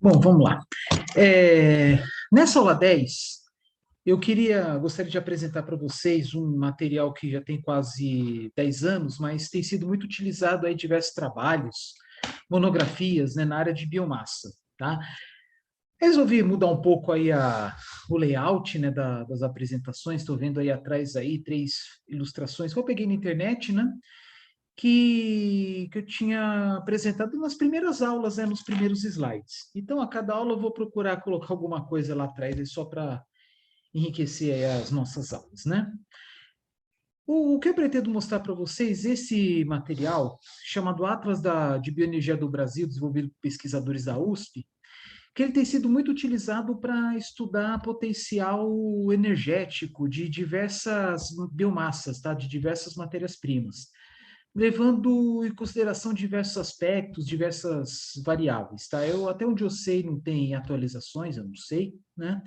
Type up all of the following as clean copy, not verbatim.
Bom, vamos lá. Nessa aula 10, gostaria de apresentar para vocês um material que já tem quase 10 anos, mas tem sido muito utilizado aí em diversos trabalhos, monografias, né, na área de biomassa, tá? Resolvi mudar um pouco aí o layout, né, das apresentações. Estou vendo aí atrás aí 3 ilustrações que eu peguei na internet, né? Que eu tinha apresentado nas primeiras aulas, né, nos primeiros slides. Então, a cada aula eu vou procurar colocar alguma coisa lá atrás, só para enriquecer aí as nossas aulas, né? O que eu pretendo mostrar para vocês, esse material, chamado Atlas de Bioenergia do Brasil, desenvolvido por pesquisadores da USP, que ele tem sido muito utilizado para estudar potencial energético de diversas biomassas, tá? De diversas matérias-primas, levando em consideração diversos aspectos, diversas variáveis, tá? Até onde eu sei, não tem atualizações, eu não sei, né?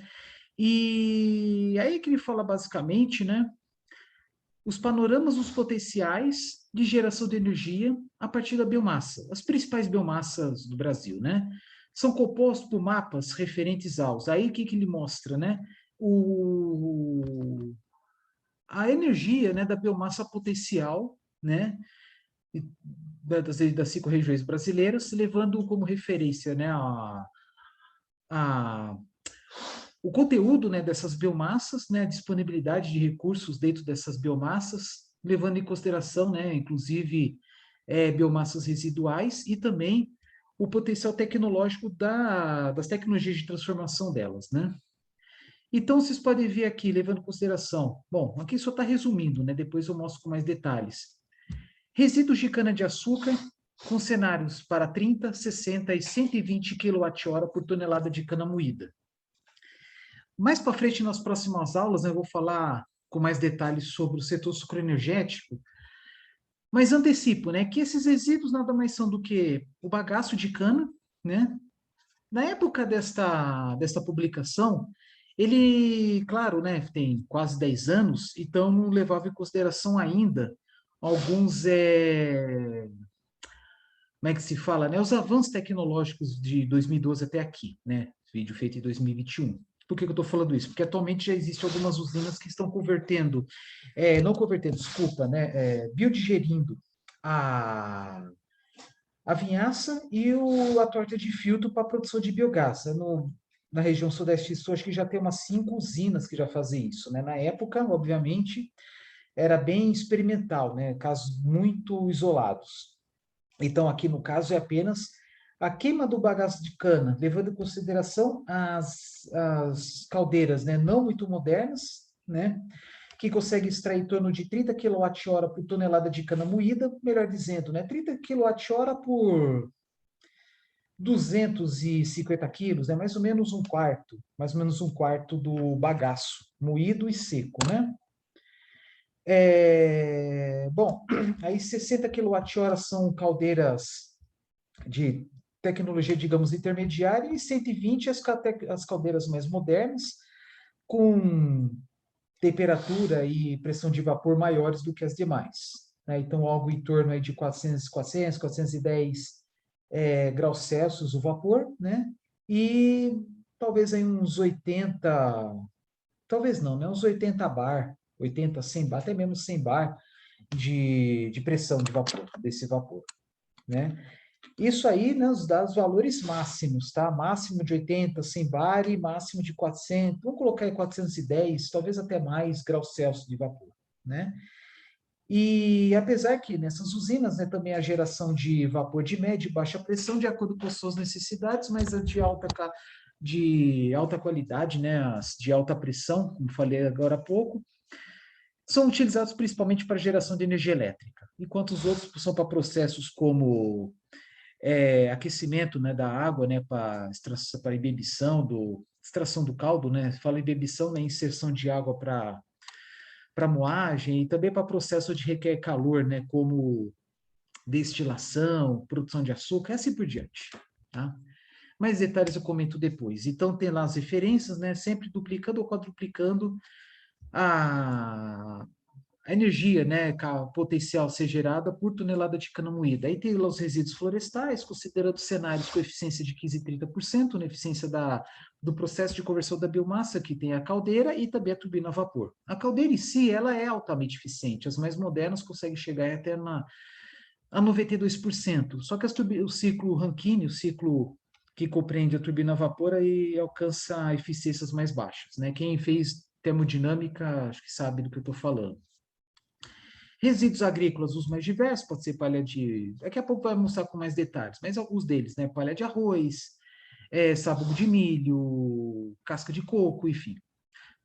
E aí que ele fala basicamente, né? Os panoramas dos potenciais de geração de energia a partir da biomassa. As principais biomassas do Brasil, né? São compostos por mapas referentes aos. Aí o que ele mostra, né? A energia, né, da biomassa potencial, né, das 5 regiões brasileiras, levando como referência, né, a, o conteúdo, né, dessas biomassas, né, a disponibilidade de recursos dentro dessas biomassas, levando em consideração, né, inclusive, biomassas residuais e também o potencial tecnológico das tecnologias de transformação delas, né? Então, vocês podem ver aqui, levando em consideração, bom, aqui só está resumindo, né? Depois eu mostro com mais detalhes. Resíduos de cana-de-açúcar com cenários para 30, 60 e 120 kWh por tonelada de cana moída. Mais para frente, nas próximas aulas, né, eu vou falar com mais detalhes sobre o setor sucroenergético, mas antecipo, né, que esses resíduos nada mais são do que o bagaço de cana, né? Na época desta publicação, ele, claro, né, tem quase 10 anos, então não levava em consideração ainda alguns, como é que se fala, né, os avanços tecnológicos de 2012 até aqui, né, vídeo feito em 2021. Por que eu estou falando isso? Porque atualmente já existem algumas usinas que estão convertendo, não convertendo, desculpa, né, biodigerindo a, a vinhaça e a torta de filtro para a produção de biogás. Na região sudeste sul, acho que já tem umas 5 usinas que já fazem isso, né? Na época, obviamente, era bem experimental, né? Casos muito isolados. Então, aqui no caso, é apenas a queima do bagaço de cana, levando em consideração as caldeiras, né, não muito modernas, né, que consegue extrair em torno de 30 kWh por tonelada de cana moída, melhor dizendo, né, 30 kWh por 250 quilos, né, mais ou menos um quarto do bagaço, moído e seco, né? Bom, aí 60 kWh são caldeiras de tecnologia, digamos, intermediária, e 120 as caldeiras mais modernas, com temperatura e pressão de vapor maiores do que as demais, né? Então, algo em torno aí de 410 graus Celsius o vapor, né? E talvez aí uns 80, talvez não, né? Uns 80 bar, 80, 100 bar, até mesmo 100 bar de pressão de vapor, desse vapor, né? Isso aí, né, nos dá os valores máximos, tá? Máximo de 80, 100 bar e máximo de 400, vamos colocar aí 410, talvez até mais graus Celsius de vapor, né? E apesar que nessas usinas, né, também a geração de vapor de média e baixa pressão, de acordo com as suas necessidades, mas a de alta qualidade, né, as de alta pressão, como falei agora há pouco, são utilizados principalmente para geração de energia elétrica, enquanto os outros são para processos como aquecimento, né, da água, né, para extração do caldo, né, fala em bebição, né, inserção de água para moagem e também para processo de requer calor, né, como destilação, produção de açúcar, e assim por diante, tá? Mais detalhes eu comento depois. Então, tem lá as referências, né, sempre duplicando ou quadruplicando a, a energia, né, potencial ser gerada por tonelada de cana moída. Aí tem lá os resíduos florestais, considerando cenários com eficiência de 15% e 30%, na eficiência do processo de conversão da biomassa, que tem a caldeira e também a turbina a vapor. A caldeira em si, ela é altamente eficiente, as mais modernas conseguem chegar até a 92%. Só que o ciclo Rankine, o ciclo que compreende a turbina a vapor, aí alcança eficiências mais baixas, né? Quem fez termodinâmica, acho que sabe do que eu estou falando. Resíduos agrícolas, os mais diversos, pode ser palha de... Daqui a pouco vai mostrar com mais detalhes, mas alguns deles, né? Palha de arroz, sabugo de milho, casca de coco, enfim.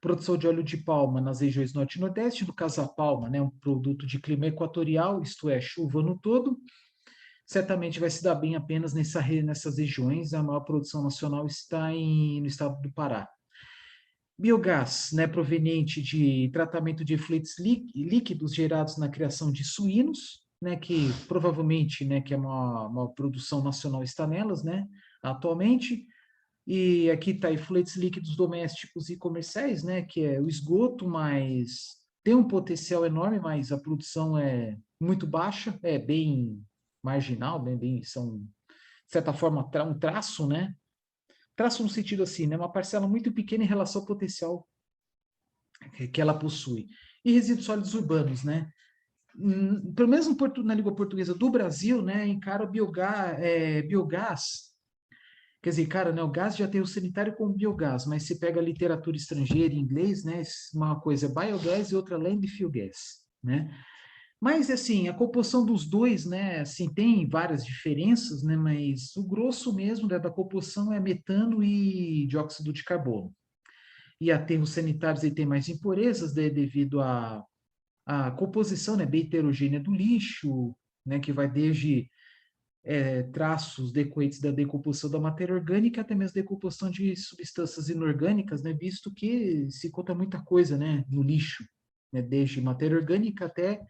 Produção de óleo de palma nas regiões norte e nordeste, no caso a palma, né? Um produto de clima equatorial, isto é, chuva no todo, certamente vai se dar bem apenas nessas regiões. A maior produção nacional está no estado do Pará. Biogás, né, proveniente de tratamento de efluentes líquidos gerados na criação de suínos, né, que provavelmente, né, que é uma produção nacional está nelas, né, atualmente. E aqui está efluentes líquidos domésticos e comerciais, né, que é o esgoto, mas tem um potencial enorme, mas a produção é muito baixa, é bem marginal, né, são, de certa forma, um traço, né, traço no sentido assim, né, uma parcela muito pequena em relação ao potencial que ela possui. E resíduos sólidos urbanos, né? Pelo menos na língua portuguesa do Brasil, né, encara biogás, quer dizer, cara, né, o gás já tem o sanitário como biogás, mas se pega a literatura estrangeira em inglês, né, uma coisa é biogás e outra landfill gas, né? Mas, assim, a composição dos dois, né, assim, tem várias diferenças, né, mas o grosso mesmo, né, da composição é metano e dióxido de carbono. E aterros sanitários aí tem mais impurezas, né, devido à composição, né, bem heterogênea do lixo, né, que vai desde traços decorrentes da decomposição da matéria orgânica até mesmo decomposição de substâncias inorgânicas, né, visto que se conta muita coisa, né, no lixo, né, desde matéria orgânica até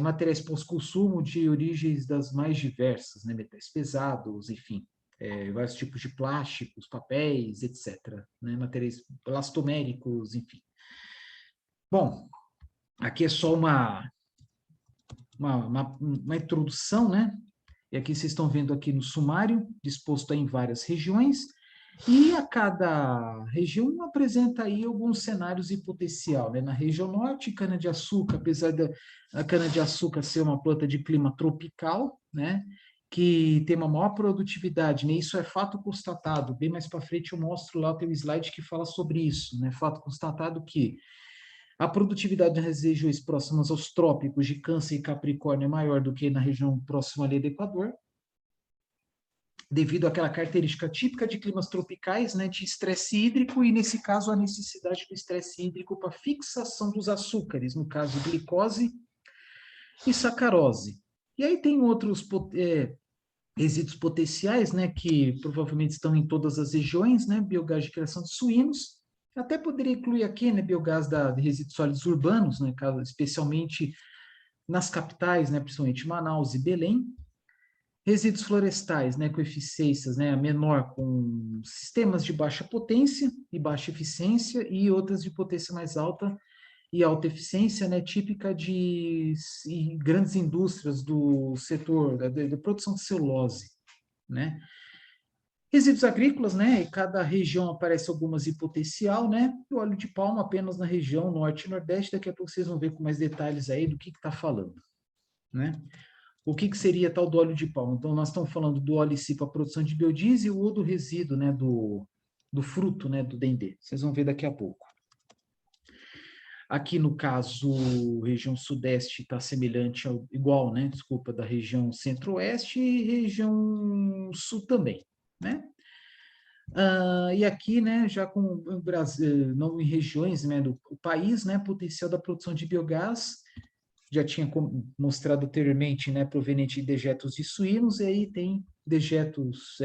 materiais pós-consumo de origens das mais diversas, né, metais pesados, enfim, vários tipos de plásticos, papéis, etc., né, materiais elastoméricos, enfim. Bom, aqui é só uma introdução, né? E aqui vocês estão vendo aqui no sumário, disposto em várias regiões, e a cada região apresenta aí alguns cenários e potencial, né? Na região norte, cana-de-açúcar, apesar da cana-de-açúcar ser uma planta de clima tropical, né? Que tem uma maior produtividade, né? Isso é fato constatado. Bem mais para frente eu mostro lá, tem um slide que fala sobre isso, né? Fato constatado que a produtividade nas regiões próximas aos trópicos de Câncer e Capricórnio é maior do que na região próxima ali do Equador, devido àquela característica típica de climas tropicais, né, de estresse hídrico, e nesse caso a necessidade do estresse hídrico para fixação dos açúcares, no caso glicose e sacarose. E aí tem outros resíduos potenciais, né, que provavelmente estão em todas as regiões, né, biogás de criação de suínos, até poderia incluir aqui, né, biogás de resíduos sólidos urbanos, né, especialmente nas capitais, né, principalmente Manaus e Belém. Resíduos florestais, né, com eficiências, né, menor, com sistemas de baixa potência e baixa eficiência, e outras de potência mais alta e alta eficiência, né, típica de grandes indústrias do setor da produção de celulose, né. Resíduos agrícolas, né, em cada região aparece algumas em potencial, né, e o óleo de palma apenas na região norte e nordeste, daqui a pouco vocês vão ver com mais detalhes aí do que está falando, né. O que seria tal do óleo de palma? Então, nós estamos falando do óleo em si para a produção de biodiesel ou do resíduo, né, do fruto, né, do dendê. Vocês vão ver daqui a pouco. Aqui, no caso, região sudeste está semelhante, igual, né, desculpa, da região centro-oeste e região sul também, né? E aqui, né, já com o Brasil, não em regiões, né, do país, né, potencial da produção de biogás, já tinha mostrado anteriormente, né, proveniente de dejetos de suínos, e aí tem dejetos,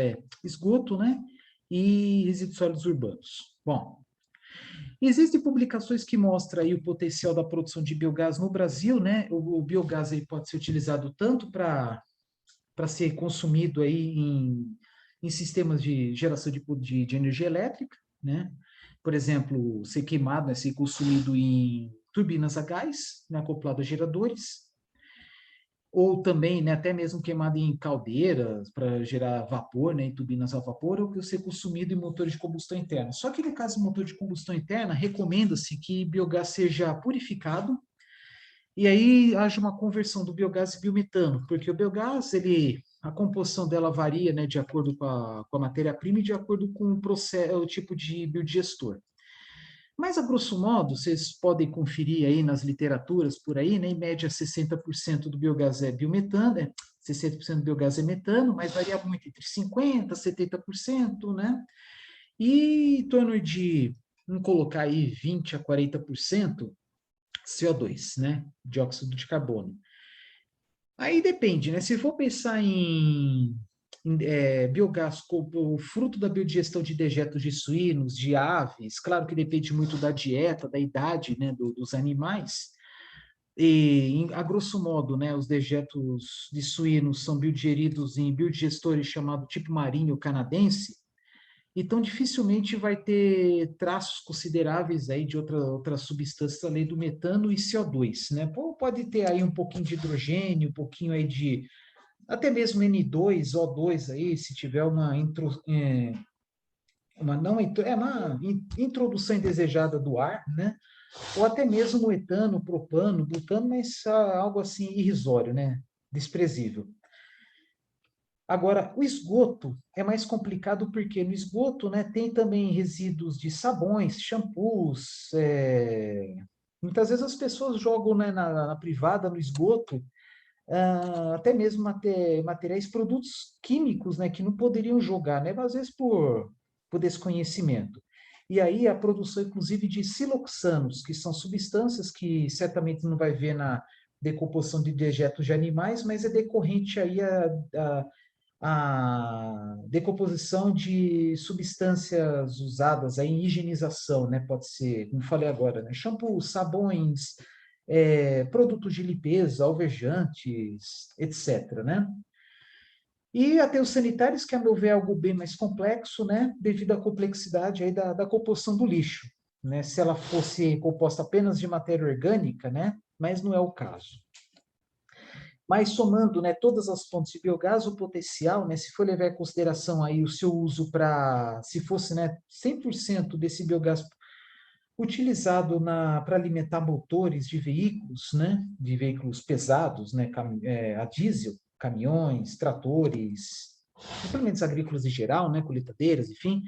esgoto, né, e resíduos sólidos urbanos. Bom, existem publicações que mostram aí o potencial da produção de biogás no Brasil, né, o biogás aí pode ser utilizado tanto para ser consumido aí em sistemas de geração de energia elétrica, né, por exemplo, ser queimado, né, ser consumido em turbinas a gás, né, acoplado a geradores, ou também, né, até mesmo queimado em caldeiras para gerar vapor, né, em turbinas a vapor, ou que ser consumido em motores de combustão interna. Só que no caso do motor de combustão interna, recomenda-se que biogás seja purificado e aí haja uma conversão do biogás e biometano, porque o biogás, a composição dela varia, né, de acordo com a matéria-prima e de acordo com o processo, o tipo de biodigestor. Mas, a grosso modo, vocês podem conferir aí nas literaturas por aí, né, em média 60% do biogás é biometano, 60% do biogás é metano, mas varia muito entre 50% e 70%, né? E em torno de, vamos colocar aí 20% a 40% CO2, né? Dióxido de carbono. Aí depende, né? Se for pensar em biogás como fruto da biodigestão de dejetos de suínos, de aves, claro que depende muito da dieta, da idade, né, dos animais. E, a grosso modo, né, os dejetos de suínos são biodigeridos em biodigestores chamado tipo marinho canadense, então dificilmente vai ter traços consideráveis aí de outras substâncias além do metano e CO2, né? Pode ter aí um pouquinho de hidrogênio, um pouquinho aí de até mesmo N2, O2 aí, se tiver uma introdução indesejada do ar, né? Ou até mesmo etano, propano, butano, mas algo assim irrisório, né? Desprezível. Agora, o esgoto é mais complicado porque no esgoto, né, tem também resíduos de sabões, shampoos, muitas vezes as pessoas jogam, né, na privada, no esgoto, até mesmo materiais, produtos químicos, né, que não poderiam jogar, né, às vezes por desconhecimento. E aí a produção, inclusive, de siloxanos, que são substâncias que certamente não vai ver na decomposição de dejetos de animais, mas é decorrente aí a decomposição de substâncias usadas aí em higienização, né? Pode ser, como falei agora, né? Shampoo, sabões, produtos de limpeza, alvejantes, etc., né? E aterros sanitários, que a meu ver é algo bem mais complexo, né? Devido à complexidade aí da composição do lixo, né? Se ela fosse composta apenas de matéria orgânica, né? Mas não é o caso. Mas somando, né, todas as fontes de biogás, o potencial, né, se for levar em consideração aí o seu uso para, se fosse, né, 100% desse biogás utilizado para alimentar motores de veículos, né, de veículos pesados, né, a diesel, caminhões, tratores, implementos agrícolas em geral, né, colheitadeiras, enfim,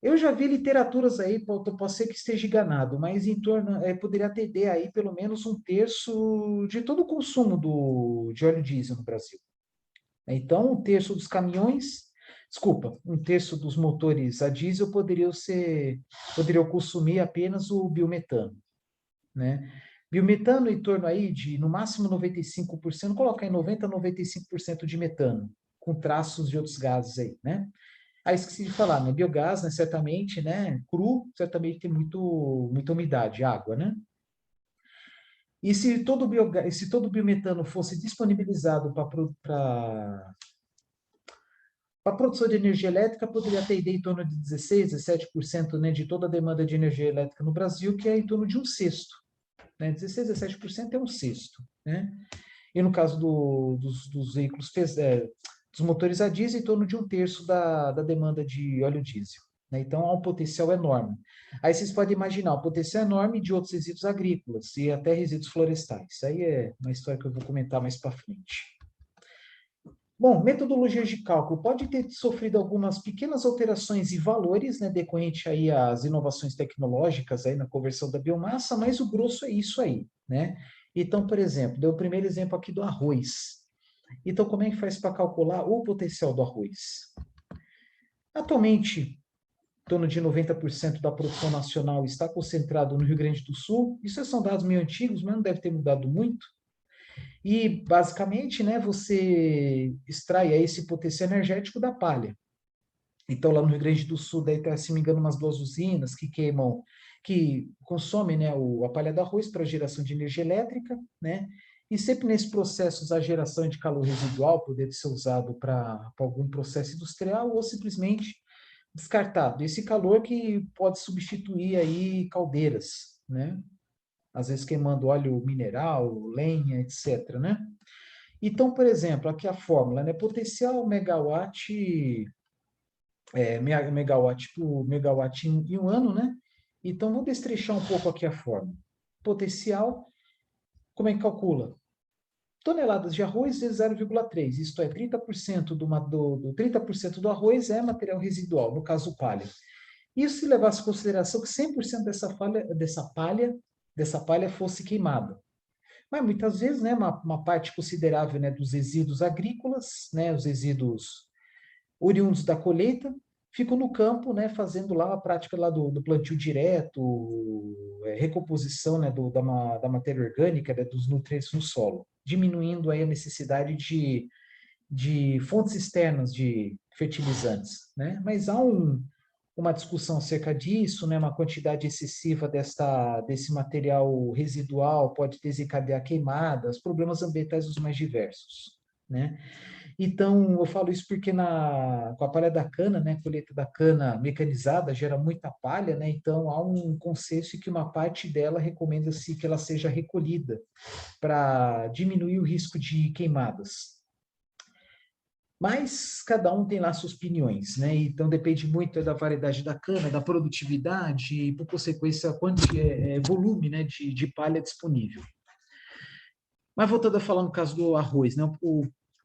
eu já vi literaturas aí, pode ser que esteja enganado, mas em torno, poderia atender aí pelo menos um terço de todo o consumo de óleo diesel no Brasil. Então, um terço dos caminhões, desculpa, um terço dos motores a diesel poderiam consumir apenas o biometano, né? Biometano em torno aí de, no máximo, 95%, colocar em 90% a 95% de metano, com traços de outros gases aí, né? Ah, esqueci de falar, né? Biogás, né? Certamente, né? Cru, certamente tem muita umidade, água, né? E se todo o biometano fosse disponibilizado para a produção de energia elétrica, poderia atender em torno de 16, 17%, né, de toda a demanda de energia elétrica no Brasil, que é em torno de um sexto. Né? 16, 17% é um sexto. Né? E no caso dos veículos dos motores a diesel, em torno de um terço da demanda de óleo diesel. Né? Então, há um potencial enorme. Aí vocês podem imaginar o potencial enorme de outros resíduos agrícolas e até resíduos florestais. Aí é uma história que eu vou comentar mais para frente. Bom, metodologias de cálculo pode ter sofrido algumas pequenas alterações e valores, né, decorrente aí às inovações tecnológicas aí na conversão da biomassa, mas o grosso é isso aí, né? Então, por exemplo, deu o primeiro exemplo aqui do arroz. Então, como é que faz para calcular o potencial do arroz? Atualmente, em torno de 90% da produção nacional está concentrado no Rio Grande do Sul. Isso são dados meio antigos, mas não deve ter mudado muito. E, basicamente, né, você extrai aí esse potencial energético da palha. Então, lá no Rio Grande do Sul, daí tá, se não me engano, umas 2 usinas que queimam, que consomem, né, a palha do arroz para geração de energia elétrica, né? E sempre nesse processo, a geração de calor residual poder ser usado para algum processo industrial ou simplesmente descartado. Esse calor que pode substituir aí caldeiras, né? às vezes queimando óleo mineral, lenha, etc., né? Então, por exemplo, aqui a fórmula, né? Potencial megawatt, megawatt por megawatt em um ano, né? Então, vamos destrechar um pouco aqui a fórmula. Potencial, como é que calcula? Toneladas de arroz vezes 0,3, isto é, 30% do 30% do arroz é material residual, no caso palha. Isso se levasse em consideração que 100% dessa palha fosse queimada. Mas muitas vezes, né, uma parte considerável, né, dos resíduos agrícolas, né, os resíduos oriundos da colheita, ficam no campo, né, fazendo lá a prática lá do plantio direto, recomposição, né, da matéria orgânica, né, dos nutrientes no solo, diminuindo aí a necessidade de fontes externas de fertilizantes, né? Mas há uma discussão acerca disso, né? Uma quantidade excessiva desse material residual pode desencadear queimadas, problemas ambientais os mais diversos, né? Então, eu falo isso porque com a palha da cana, né, a colheita da cana mecanizada gera muita palha, né? Então, há um consenso que uma parte dela recomenda-se que ela seja recolhida para diminuir o risco de queimadas. Mas cada um tem lá suas opiniões, né? Então depende muito da variedade da cana, da produtividade e, por consequência, volume, né, de palha disponível. Mas voltando a falar no caso do arroz, né?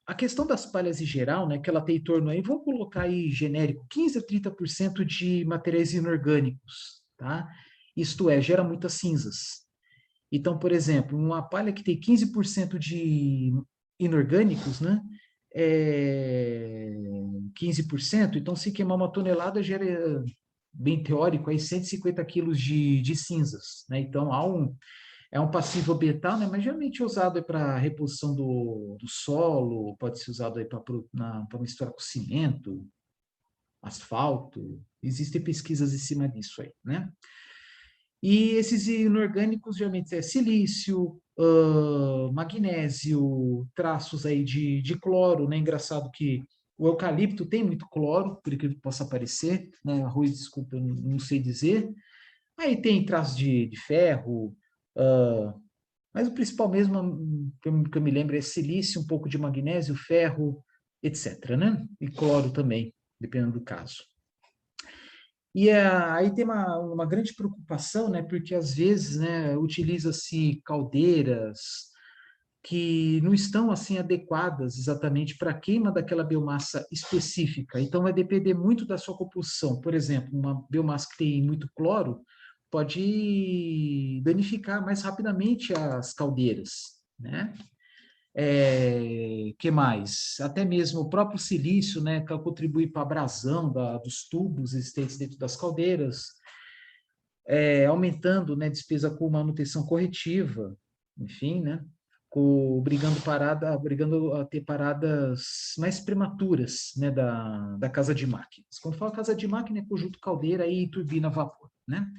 A questão das palhas em geral, né, que ela tem em torno aí, vamos colocar aí genérico, 15 a 30% de materiais inorgânicos, tá? Isto é, gera muitas cinzas. Então, por exemplo, uma palha que tem 15% de inorgânicos, né? 15%, então se queimar uma tonelada gera, bem teórico, aí 150 quilos de cinzas, né? Então é um passivo ambiental, né? Mas geralmente é usado para reposição do solo, pode ser usado aí para misturar com cimento, asfalto, existem pesquisas em cima disso aí, né? E esses inorgânicos geralmente é silício, magnésio, traços aí de cloro, né? Engraçado que o eucalipto tem muito cloro, por incrível que possa parecer, né? Arroz, desculpa, eu não sei dizer. Aí tem traços de ferro, uh, mas o principal mesmo, que eu me lembro, é silício, um pouco de magnésio, ferro, etc., né? E cloro também, dependendo do caso. E aí tem uma grande preocupação, né, porque às vezes, né, utiliza-se caldeiras que não estão assim adequadas exatamente para a queima daquela biomassa específica. Então vai depender muito da sua composição. Por exemplo, uma biomassa que tem muito cloro pode danificar mais rapidamente as caldeiras, né? Que mais? Até mesmo o próprio silício, né, que contribui para a abrasão dos tubos existentes dentro das caldeiras, aumentando, né, despesa com manutenção corretiva, enfim, né, obrigando a ter paradas mais prematuras, né, da casa de máquinas. Quando fala casa de máquina, é conjunto caldeira e turbina a vapor, né?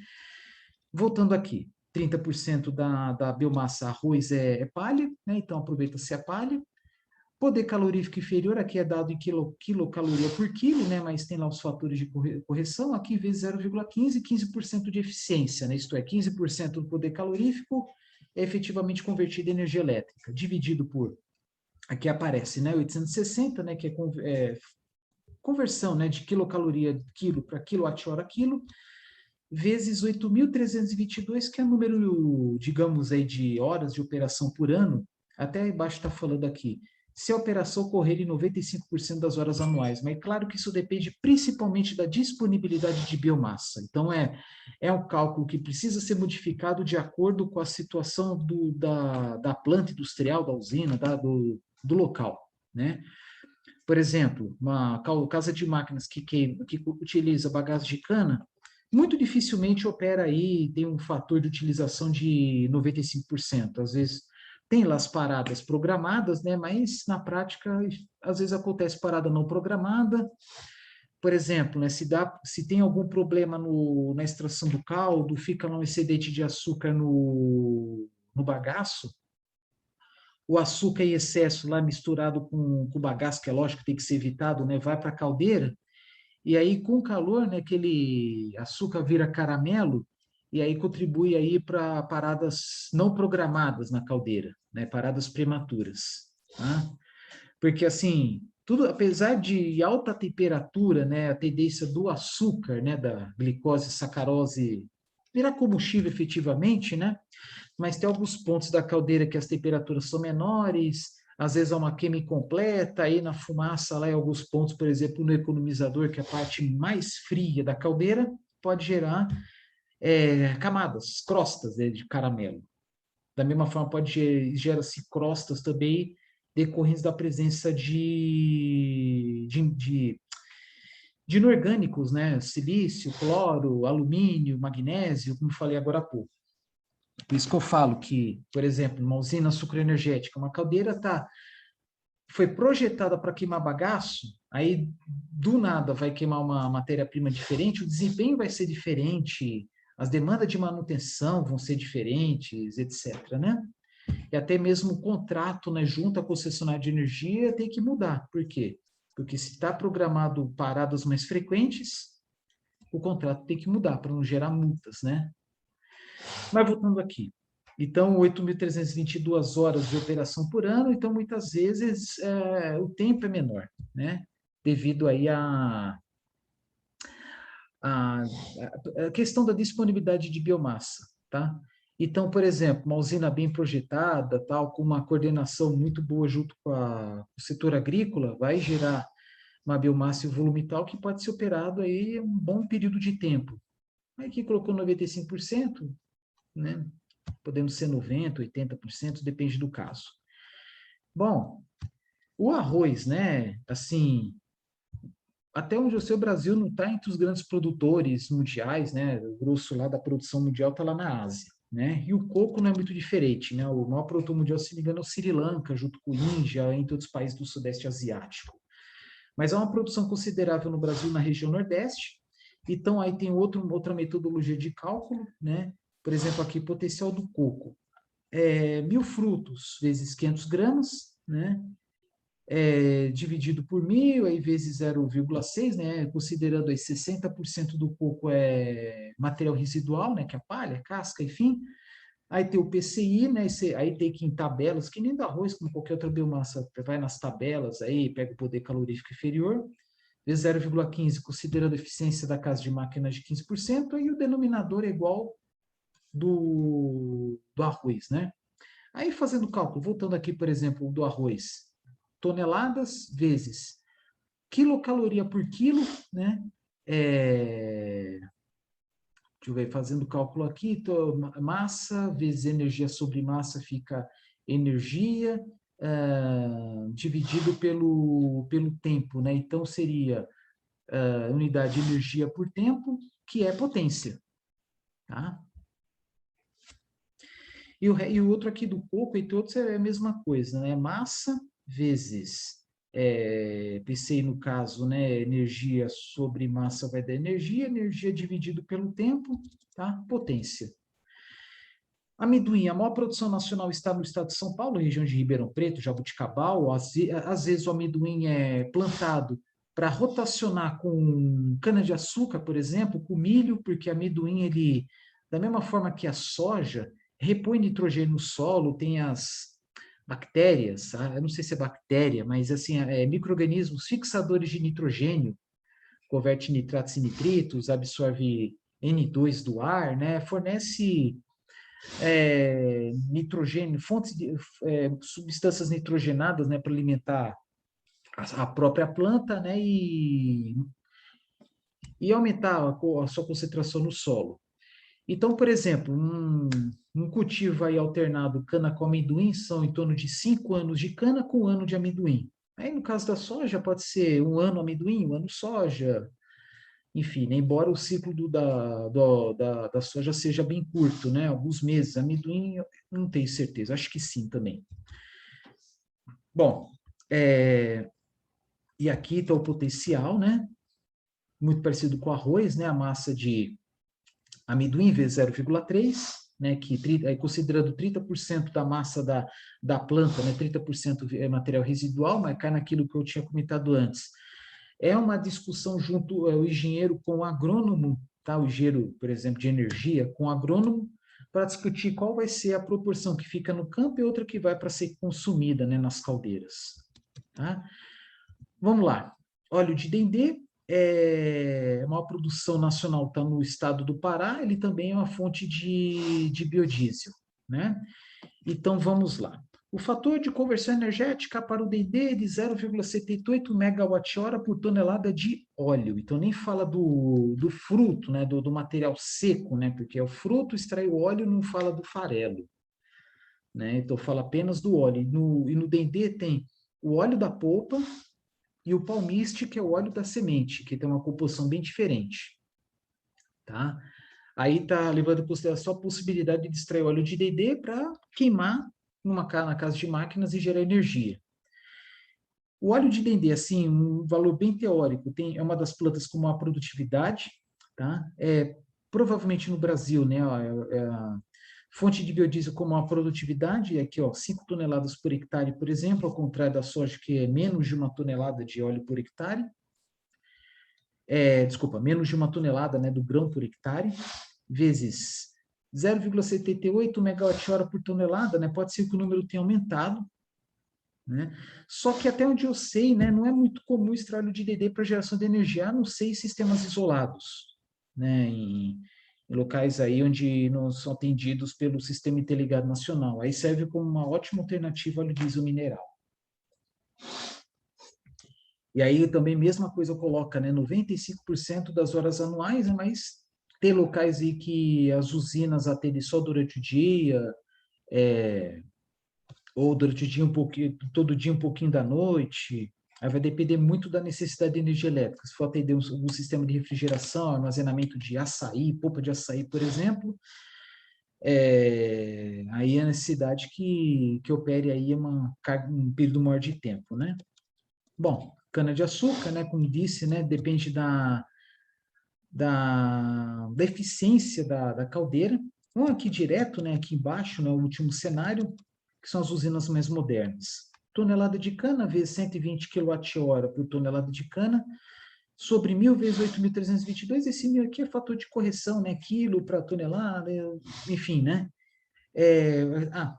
Voltando aqui, 30% da biomassa arroz é palha, né? Então aproveita-se a palha. Poder calorífico inferior, aqui é dado em quilocaloria por quilo, né? Mas tem lá os fatores de correção, aqui vezes 0,15, 15% de eficiência, né? Isto é, 15% do poder calorífico é efetivamente convertido em energia elétrica, dividido por, aqui aparece, né? 860, né? Que é conversão, né? De quilocaloria quilo para quilowatt-hora quilo, vezes 8.322, que é o número, digamos aí, de horas de operação por ano, até embaixo está falando aqui, se a operação ocorrer em 95% das horas anuais. Mas é claro que isso depende principalmente da disponibilidade de biomassa. Então, é um cálculo que precisa ser modificado de acordo com a situação da planta industrial, da usina, do local, né? Por exemplo, uma casa de máquinas que utiliza bagaço de cana, muito dificilmente opera aí, tem um fator de utilização de 95%. Às vezes tem lá as paradas programadas, né? Mas na prática, às vezes acontece parada não programada. Por exemplo, né, se tem algum problema na extração do caldo, fica lá um excedente de açúcar no bagaço, o açúcar em excesso lá misturado com o bagaço, que é lógico que tem que ser evitado, né? Vai para a caldeira, e aí com o calor, né, aquele açúcar vira caramelo, e aí contribui aí para paradas não programadas na caldeira, né? Paradas prematuras, tá? Porque assim, tudo, apesar de alta temperatura, né, a tendência do açúcar, né, da glicose, sacarose, virar combustível efetivamente, né? Mas tem alguns pontos da caldeira que as temperaturas são menores, às vezes há uma queima incompleta, aí na fumaça lá em alguns pontos, por exemplo, no economizador, que é a parte mais fria da caldeira, pode gerar camadas, crostas, né, de caramelo. Da mesma forma, gera-se crostas também decorrentes da presença de inorgânicos, né? Silício, cloro, alumínio, magnésio, como falei agora há pouco. Por isso que eu falo que, por exemplo, uma usina sucroenergética, uma caldeira foi projetada para queimar bagaço, aí do nada vai queimar uma matéria-prima diferente, o desempenho vai ser diferente, as demandas de manutenção vão ser diferentes, etc., né? E até mesmo o contrato, né, junto à concessionária de energia tem que mudar. Por quê? Porque se está programado paradas mais frequentes, o contrato tem que mudar para não gerar multas, né? Mas voltando aqui. Então, 8.322 horas de operação por ano, então muitas vezes o tempo é menor, né? Devido aí a, a questão da disponibilidade de biomassa, tá? Então, por exemplo, uma usina bem projetada, tal, com uma coordenação muito boa junto com o setor agrícola, vai gerar uma biomassa e um volume tal que pode ser operado aí um bom período de tempo. Aí aqui colocou 95%, né? Podendo ser 90%, 80%, depende do caso. Bom, o arroz, né? Assim, até onde eu sei, o Brasil não está entre os grandes produtores mundiais, né? O grosso lá da produção mundial está lá na Ásia, né? E o coco não é muito diferente, né? O maior produtor mundial, se não me engano, é o Sri Lanka, junto com a Índia, entre outros países do Sudeste Asiático. Mas há uma produção considerável no Brasil, na região Nordeste. Então, aí tem outra metodologia de cálculo, né? Por exemplo, aqui, potencial do coco. 1.000 frutos vezes 500 gramas, né? Dividido por 1.000, aí vezes 0,6, né? Considerando aí 60% do coco é material residual, né? Que é a palha, casca, enfim. Aí tem o PCI, né? Aí tem que ir em tabelas, que nem do arroz, como qualquer outra biomassa, vai nas tabelas aí, pega o poder calorífico inferior, vezes 0,15, considerando a eficiência da casa de máquinas de 15%, aí o denominador é igual do arroz, né? Aí fazendo cálculo, voltando aqui, por exemplo, do arroz, toneladas vezes quilocaloria por quilo, né? Deixa eu ver, fazendo cálculo aqui, massa vezes energia sobre massa fica energia dividido pelo tempo, né? Então seria unidade de energia por tempo, que é potência, tá? E o outro aqui do coco, entre outros, é a mesma coisa, né? Massa vezes PCI, no caso, né? Energia sobre massa vai dar energia, energia dividido pelo tempo, tá? Potência. Amendoim, a maior produção nacional está no estado de São Paulo, região de Ribeirão Preto, Jabuticabal. Às vezes o amendoim é plantado para rotacionar com cana-de-açúcar, por exemplo, com milho, porque amendoim, ele, da mesma forma que a soja, repõe nitrogênio no solo, tem as bactérias, eu não sei se é bactéria, mas assim, micro-organismos fixadores de nitrogênio, converte nitratos em nitritos, absorve N2 do ar, né? Fornece nitrogênio, fontes de substâncias nitrogenadas, né, para alimentar a própria planta, né, e aumentar a sua concentração no solo. Então, por exemplo, um cultivo aí alternado cana com amendoim são em torno de 5 anos de cana com 1 ano de amendoim. Aí, no caso da soja, pode ser 1 ano amendoim, 1 ano soja, enfim, né, embora o ciclo da soja seja bem curto, né? Alguns meses. Amendoim, eu não tenho certeza, acho que sim também. Bom, e aqui está o potencial, né? Muito parecido com o arroz, né? A massa de amendoim vezes 0,3, né? Que considerando 30% da massa da planta, né? 30% é material residual, mas cai naquilo que eu tinha comentado antes. É uma discussão junto ao engenheiro com o agrônomo tá? O engenheiro, por exemplo, de energia, com o agrônomo, para discutir qual vai ser a proporção que fica no campo e outra que vai para ser consumida, né, nas caldeiras. Tá? Vamos lá. Óleo de dendê é uma produção nacional, está no estado do Pará, ele também é uma fonte de biodiesel, né? Então, vamos lá. O fator de conversão energética para o dendê é de 0,78 megawatt-hora por tonelada de óleo. Então, nem fala do fruto, né, do material seco, né, porque é o fruto, extrai o óleo, não fala do farelo. Né? Então, fala apenas do óleo. E no dendê tem o óleo da polpa e o palmiste, que é o óleo da semente, que tem uma composição bem diferente. Tá? Aí está levando em consideração a possibilidade de extrair óleo de dendê para queimar na casa de máquinas e gerar energia. O óleo de dendê, assim, um valor bem teórico, é uma das plantas com maior produtividade, tá? Provavelmente no Brasil, né, a fonte de biodiesel com maior produtividade é aqui, ó, 5 toneladas por hectare, por exemplo, ao contrário da soja, que é menos de 1 tonelada de óleo por hectare. Desculpa, menos de 1 tonelada, né, do grão por hectare, vezes 0,78 megawatt-hora por tonelada, né? Pode ser que o número tenha aumentado, né? Só que até onde eu sei, né, não é muito comum extrair óleo de DD para geração de energia, a não ser em sistemas isolados, né, em locais aí onde não são atendidos pelo Sistema Interligado Nacional. Aí serve como uma ótima alternativa ao óleo diesel mineral. E aí também mesma coisa coloca, né, 95% das horas anuais, né, mas tem locais aí que as usinas atendem só durante o dia, ou durante o dia um pouquinho, todo dia um pouquinho da noite. Aí vai depender muito da necessidade de energia elétrica. Se for atender um sistema de refrigeração, armazenamento de açaí, polpa de açaí, por exemplo, aí é a necessidade que opere aí um período maior de tempo, né? Bom, cana-de-açúcar, né, como disse, né, depende da eficiência da caldeira. Vamos aqui direto, né, aqui embaixo, né, o último cenário, que são as usinas mais modernas. Tonelada de cana vezes 120 kWh por tonelada de cana, sobre 1.000 vezes 8.322, esse 1.000 aqui é fator de correção, né, quilo para tonelada, enfim, né?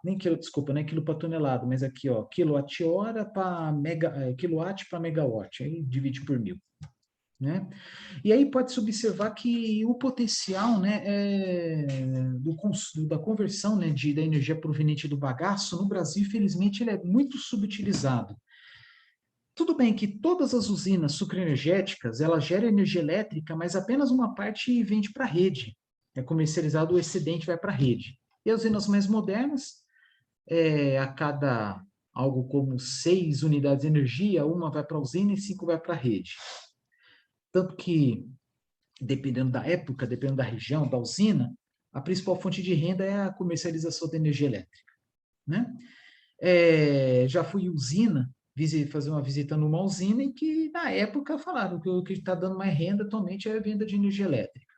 Nem quilo, desculpa, não é quilo para tonelada, mas aqui, ó, quilowatt-hora para quilowatt para megawatt, aí divide por 1.000. Né? E aí pode-se observar que o potencial, né, da conversão, né, da energia proveniente do bagaço no Brasil, infelizmente, ele é muito subutilizado. Tudo bem que todas as usinas sucroenergéticas, elas geram energia elétrica, mas apenas uma parte vende para a rede. É comercializado, o excedente vai para a rede. E as usinas mais modernas, a cada algo como 6 unidades de energia, uma vai para a usina e 5 vai para a rede. Tanto que, dependendo da época, dependendo da região, da usina, a principal fonte de renda é a comercialização da energia elétrica. Né? Já fui em usina, fazer uma visita numa usina em que, na época, falaram que o que está dando mais renda atualmente é a venda de energia elétrica.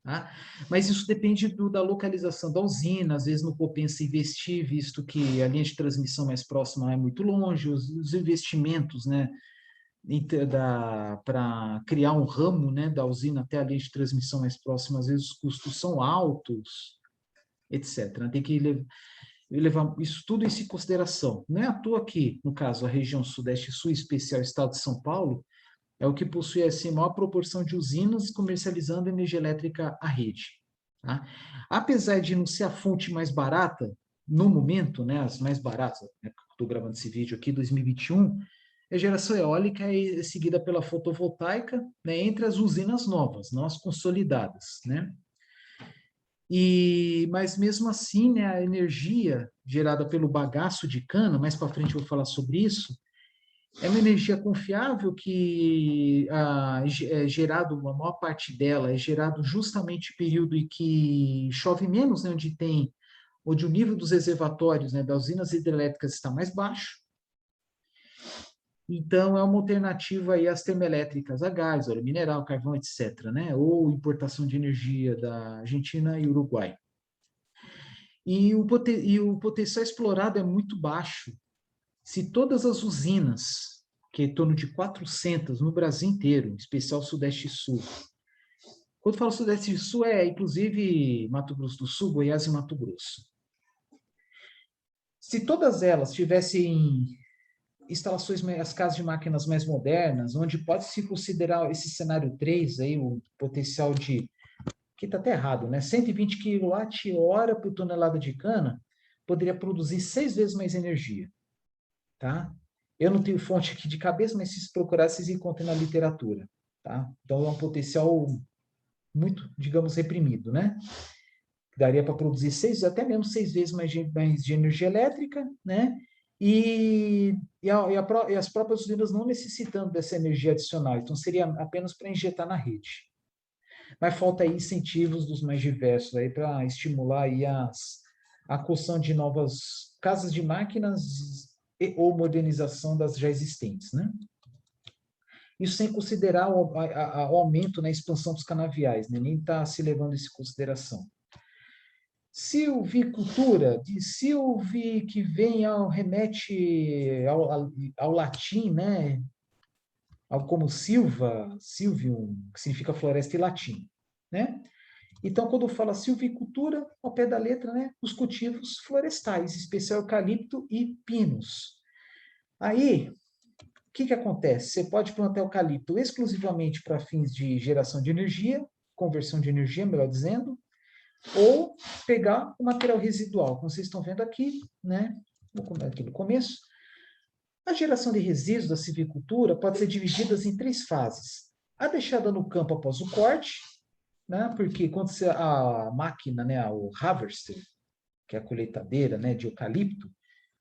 Tá? Mas isso depende da localização da usina, às vezes não compensa investir, visto que a linha de transmissão mais próxima é muito longe, os investimentos, né, para criar um ramo, né, da usina até a linha de transmissão mais próxima, às vezes os custos são altos, etc. Tem que levar tudo isso em consideração. Não é à toa que, no caso, a região Sudeste Sul, especial Estado de São Paulo, é o que possui assim, a maior proporção de usinas comercializando energia elétrica à rede. Tá? Apesar de não ser a fonte mais barata, no momento, né, as mais baratas, né, estou gravando esse vídeo aqui, 2021, a geração eólica é seguida pela fotovoltaica, né, entre as usinas novas, não as consolidadas, né? Mas mesmo assim, né, a energia gerada pelo bagaço de cana, mais para frente eu vou falar sobre isso, é uma energia confiável que é gerado, a maior parte dela é gerado justamente no período em que chove menos, né, onde o nível dos reservatórios, né, das usinas hidrelétricas está mais baixo. Então, é uma alternativa aí às termoelétricas a gás, óleo mineral, carvão, etc., né? Ou importação de energia da Argentina e Uruguai. E o potencial explorado é muito baixo. Se todas as usinas, que é em torno de 400 no Brasil inteiro, em especial Sudeste e Sul, Quando falo Sudeste e Sul, inclusive Mato Grosso do Sul, Goiás e Mato Grosso. Se todas elas tivessem instalações, as casas de máquinas mais modernas, onde pode-se considerar esse cenário 3, aí, o potencial de, que está até errado, né? 120 kWh por tonelada de cana, poderia produzir 6 vezes mais energia, tá? Eu não tenho fonte aqui de cabeça, mas se procurar, vocês encontram na literatura, tá? Então, é um potencial muito, digamos, reprimido, né? Daria para produzir até mesmo 6 vezes mais de energia elétrica, né? E as próprias usinas não necessitando dessa energia adicional, então seria apenas para injetar na rede. Mas falta aí incentivos dos mais diversos aí para estimular aí a construção de novas casas de máquinas ou modernização das já existentes, né? Isso sem considerar o aumento na expansão dos canaviais, né? Nem está se levando isso em consideração. Silvicultura, de silvi, que remete ao latim, né? Como silva, silvium, que significa floresta em latim, né? Então, quando fala silvicultura, ao pé da letra, né? Os cultivos florestais, especial eucalipto e pinos. Aí, o que acontece? Você pode plantar eucalipto exclusivamente para fins de geração de energia, conversão de energia, melhor dizendo, ou pegar o material residual, como vocês estão vendo aqui, né? Aqui no começo. A geração de resíduos da silvicultura pode ser dividida em 3 fases. A deixada no campo após o corte, né? Porque quando a máquina, né, o harvester, que é a colheitadeira, né, de eucalipto,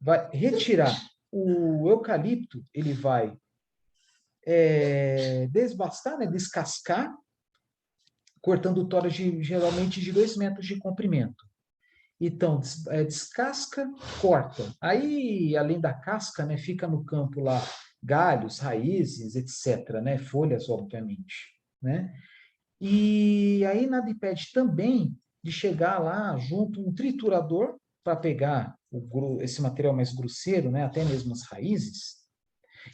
vai retirar o eucalipto, ele vai desbastar, né, descascar, cortando toras geralmente de 2 metros de comprimento. Então, descasca, corta. Aí, além da casca, né, fica no campo lá galhos, raízes, etc., né, folhas, obviamente, né? E aí nada impede também de chegar lá junto um triturador para pegar esse material mais grosseiro, né, até mesmo as raízes.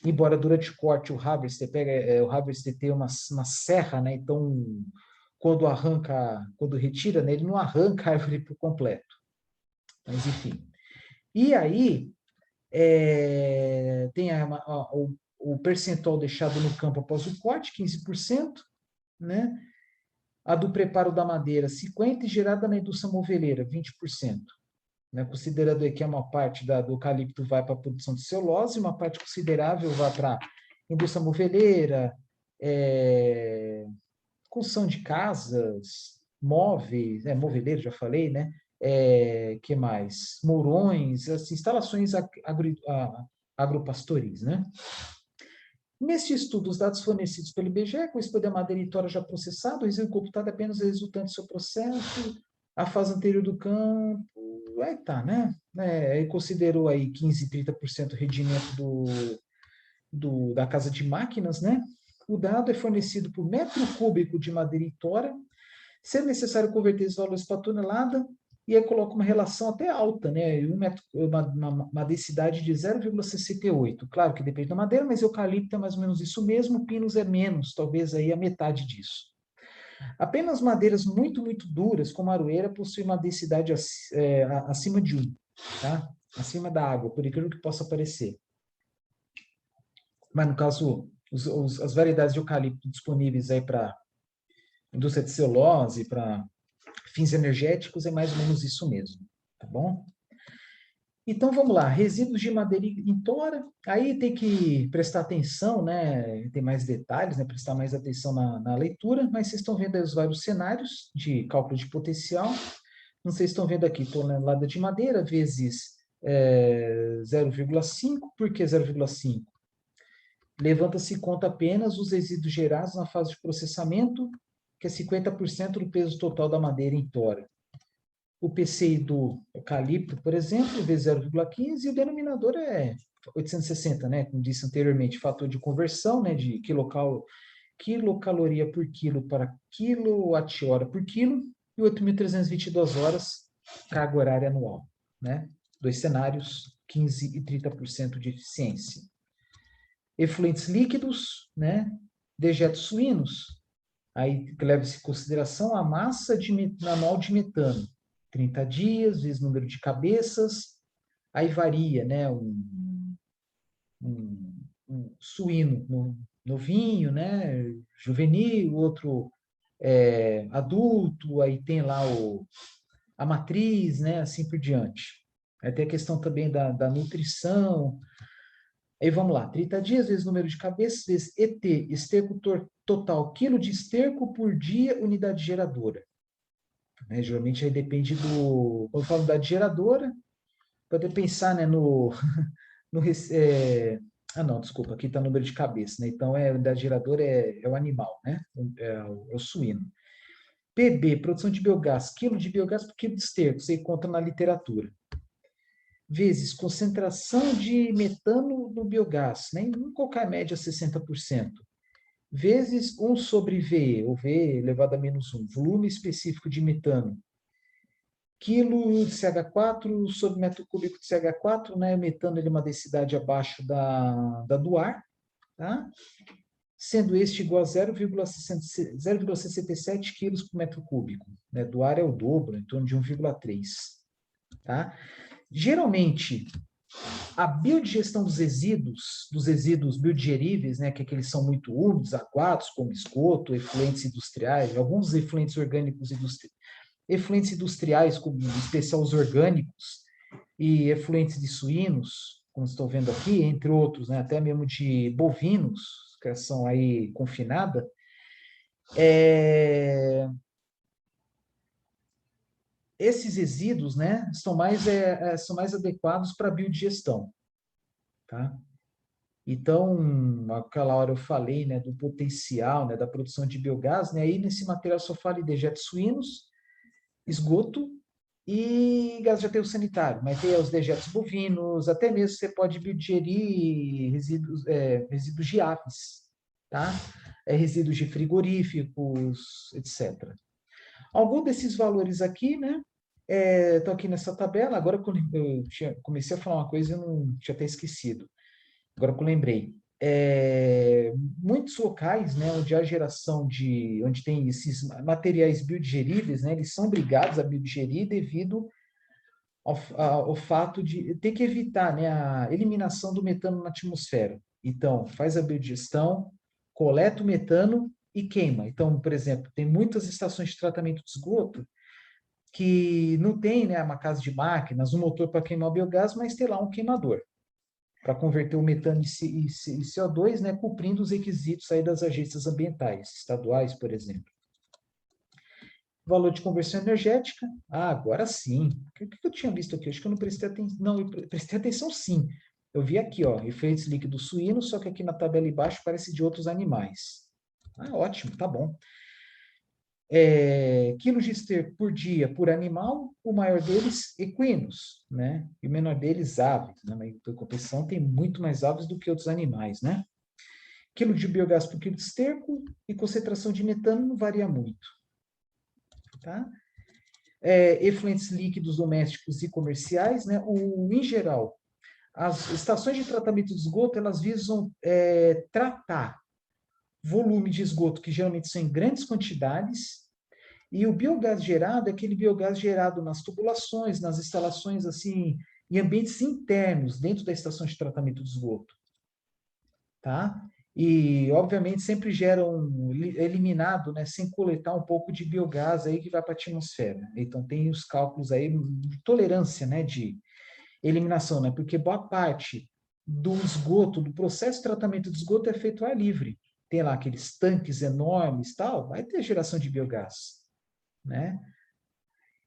Embora durante o corte o harvester tem uma serra, né, então quando retira, né, ele não arranca a árvore por completo. Mas enfim. E aí tem o percentual deixado no campo após o corte, 15%, né? A do preparo da madeira, 50%, e gerada na indústria moveleira, 20%. Né? Considerando que uma parte do eucalipto vai para a produção de celulose, uma parte considerável vai para a indústria moveleira, construção de casas, móveis, moveleiro, já falei, né? Que mais? Mourões, as instalações agropastoris, né? Neste estudo, os dados fornecidos pelo IBGE, com esse poder madeira e tora já processado, o resíduo computado é apenas o resultante do seu processo, a fase anterior do campo, aí tá, né? Ele considerou aí 15, 30% rendimento da casa de máquinas, né? O dado é fornecido por metro cúbico de madeira e tora, se é necessário converter esses valores para tonelada, e aí coloca uma relação até alta, né? Uma densidade de 0,68. Claro que depende da madeira, mas eucalipto é mais ou menos isso mesmo, pinos é menos, talvez aí a metade disso. Apenas madeiras muito, muito duras, como a aroeira, possuem uma densidade acima de 1, tá? Acima da água, por incrível que possa parecer. Mas no caso, as variedades de eucalipto disponíveis aí para indústria de celulose, para fins energéticos, é mais ou menos isso mesmo, tá bom? Então, vamos lá, resíduos de madeira em tora, aí tem que prestar atenção, né, tem mais detalhes, né, prestar mais atenção na leitura, mas vocês estão vendo aí os vários cenários de cálculo de potencial, não sei se estão vendo aqui, tonelada de madeira vezes 0,5, por que 0,5? Levanta-se conta apenas os resíduos gerados na fase de processamento, que é 50% do peso total da madeira em tora. O PCI do eucalipto, por exemplo, vezes 0,15, e o denominador é 860, né? Como disse anteriormente, fator de conversão, né? De quilocaloria por quilo para quilowatt-hora por quilo, e 8.322 horas carga horária anual, né? 2 cenários, 15% e 30% de eficiência. Efluentes líquidos, né? Dejetos suínos, Aí leva-se em consideração a massa anual de metano, 30 dias, vezes número de cabeças, aí varia, né? Um suíno novinho, né? Juvenil, outro adulto, aí tem lá a matriz, né? Assim por diante. Aí tem a questão também da nutrição. Aí vamos lá, 30 dias vezes número de cabeças, vezes ET, esterco total, quilo de esterco por dia, unidade geradora. Né? Geralmente aí depende do. Quando eu falo unidade geradora, pode pensar, né, no não, desculpa, aqui está o número de cabeça, né? Então, a unidade geradora é o animal, né? É o suíno. PB, produção de biogás, quilo de biogás por quilo de esterco, você encontra na literatura. Vezes concentração de metano no biogás, né? Vamos colocar a média 60%. Vezes 1 sobre VE, ou V elevado a menos 1, volume específico de metano. Quilo de CH4 sobre metro cúbico de CH4, né? O metano ele é uma densidade abaixo da do ar, tá? Sendo este igual a 0,67 quilos por metro cúbico. Né? Do ar é o dobro, em torno de 1,3. Tá? Geralmente, a biodigestão dos resíduos biodigeríveis, né, que aqueles são muito úmidos, aquados, como esgoto, efluentes industriais, alguns efluentes orgânicos efluentes industriais, como em especial os orgânicos, e efluentes de suínos, como estão vendo aqui, entre outros, né, até mesmo de bovinos, que são aí confinada, esses resíduos, né, são mais adequados para a biodigestão, tá? Então, aquela hora eu falei, né, do potencial, né, da produção de biogás, né, aí nesse material só fala em dejetos suínos, esgoto e gás de aterro sanitário, mas tem os dejetos bovinos, até mesmo você pode biodigerir resíduos de aves, tá? Resíduos de frigoríficos, etc. Algum desses valores aqui, né, estão aqui nessa tabela. Agora comecei a falar uma coisa e eu não tinha até esquecido. Agora que eu lembrei. Muitos locais, né, onde tem esses materiais biodigeríveis, né, eles são obrigados a biodigerir devido ao fato de ter que evitar, né, a eliminação do metano na atmosfera. Então, faz a biodigestão, coleta o metano e queima. Então, por exemplo, tem muitas estações de tratamento de esgoto que não tem, né, uma casa de máquinas, um motor para queimar o biogás, mas tem lá um queimador para converter o metano em CO2, né, cumprindo os requisitos aí das agências ambientais, estaduais, por exemplo. Valor de conversão energética. Ah, agora sim. O que eu tinha visto aqui? Acho que eu não prestei atenção. Não, eu prestei atenção sim. Eu vi aqui, ó, efeitos líquidos suínos, só que aqui na tabela embaixo parece de outros animais. Ah, ótimo, tá bom. Quilos de esterco por dia por animal, o maior deles equinos, né? E o menor deles aves, né? Mas, por compensação, tem muito mais aves do que outros animais, né? Quilo de biogás por quilo de esterco e concentração de metano não varia muito, tá? Efluentes líquidos domésticos e comerciais, né? Em geral, as estações de tratamento de esgoto, elas visam tratar volume de esgoto que geralmente são em grandes quantidades. E o biogás gerado é aquele biogás gerado nas tubulações, nas instalações, assim, em ambientes internos, dentro da estação de tratamento de esgoto, tá? E, obviamente, sempre geram eliminado, né, sem coletar um pouco de biogás aí que vai para a atmosfera. Então, tem os cálculos aí de tolerância, né, de eliminação, né? Porque boa parte do esgoto, do processo de tratamento de esgoto é feito ao ar livre. Tem lá aqueles tanques enormes, tal, vai ter geração de biogás, né?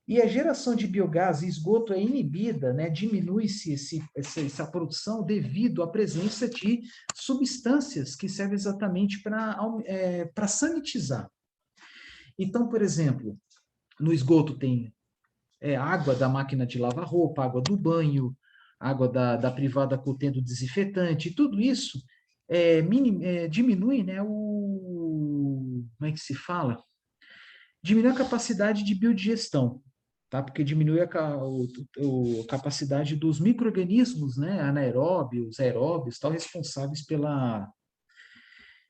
E a geração de biogás e esgoto é inibida, né? Diminui-se essa produção devido à presença de substâncias que servem exatamente para sanitizar. Então, por exemplo, no esgoto tem água da máquina de lavar roupa, água do banho, água da privada contendo desinfetante, tudo isso diminui, né, como é que se fala? Diminui a capacidade de biodigestão, tá? Porque diminui a capacidade dos micro-organismos, né, anaeróbios, aeróbios, tal, responsáveis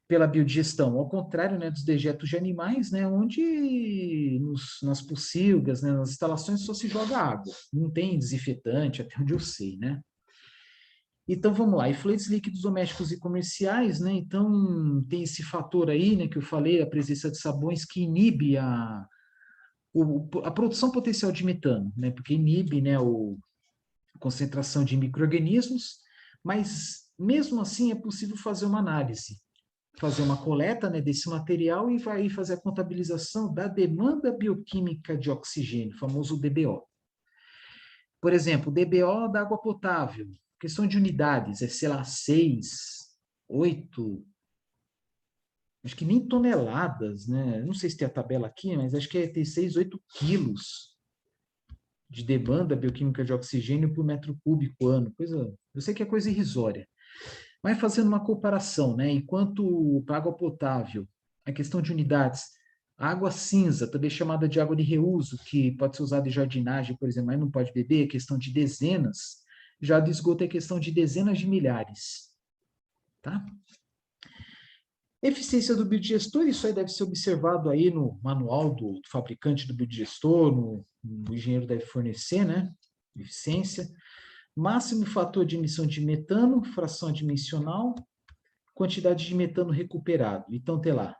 pela biodigestão, ao contrário, né, dos dejetos de animais, né, onde nas pocilgas, né, nas instalações só se joga água, não tem desinfetante, até onde eu sei, né? Então vamos lá, efluentes líquidos domésticos e comerciais, né? Então tem esse fator aí, né, que eu falei, a presença de sabões que inibe a produção potencial de metano, né? Porque inibe, né, a concentração de micro-organismos, mas mesmo assim é possível fazer uma análise, fazer uma coleta, né, desse material e vai fazer a contabilização da demanda bioquímica de oxigênio, famoso DBO. Por exemplo, DBO da água potável, questão de unidades, sei lá, 6, 8, acho que nem toneladas, né? Não sei se tem a tabela aqui, mas acho que tem 6, 8 quilos de demanda bioquímica de oxigênio por metro cúbico ano. Eu sei que é coisa irrisória. Mas fazendo uma comparação, né? Enquanto para água potável, a questão de unidades, a água cinza, também chamada de água de reuso, que pode ser usada em jardinagem, por exemplo, mas não pode beber, é questão de dezenas. Já do esgoto é questão de dezenas de milhares. Tá? Eficiência do biodigestor, isso aí deve ser observado aí no manual do fabricante do biodigestor, o engenheiro deve fornecer, né? Eficiência. Máximo fator de emissão de metano, fração adimensional, quantidade de metano recuperado. Então, tem lá,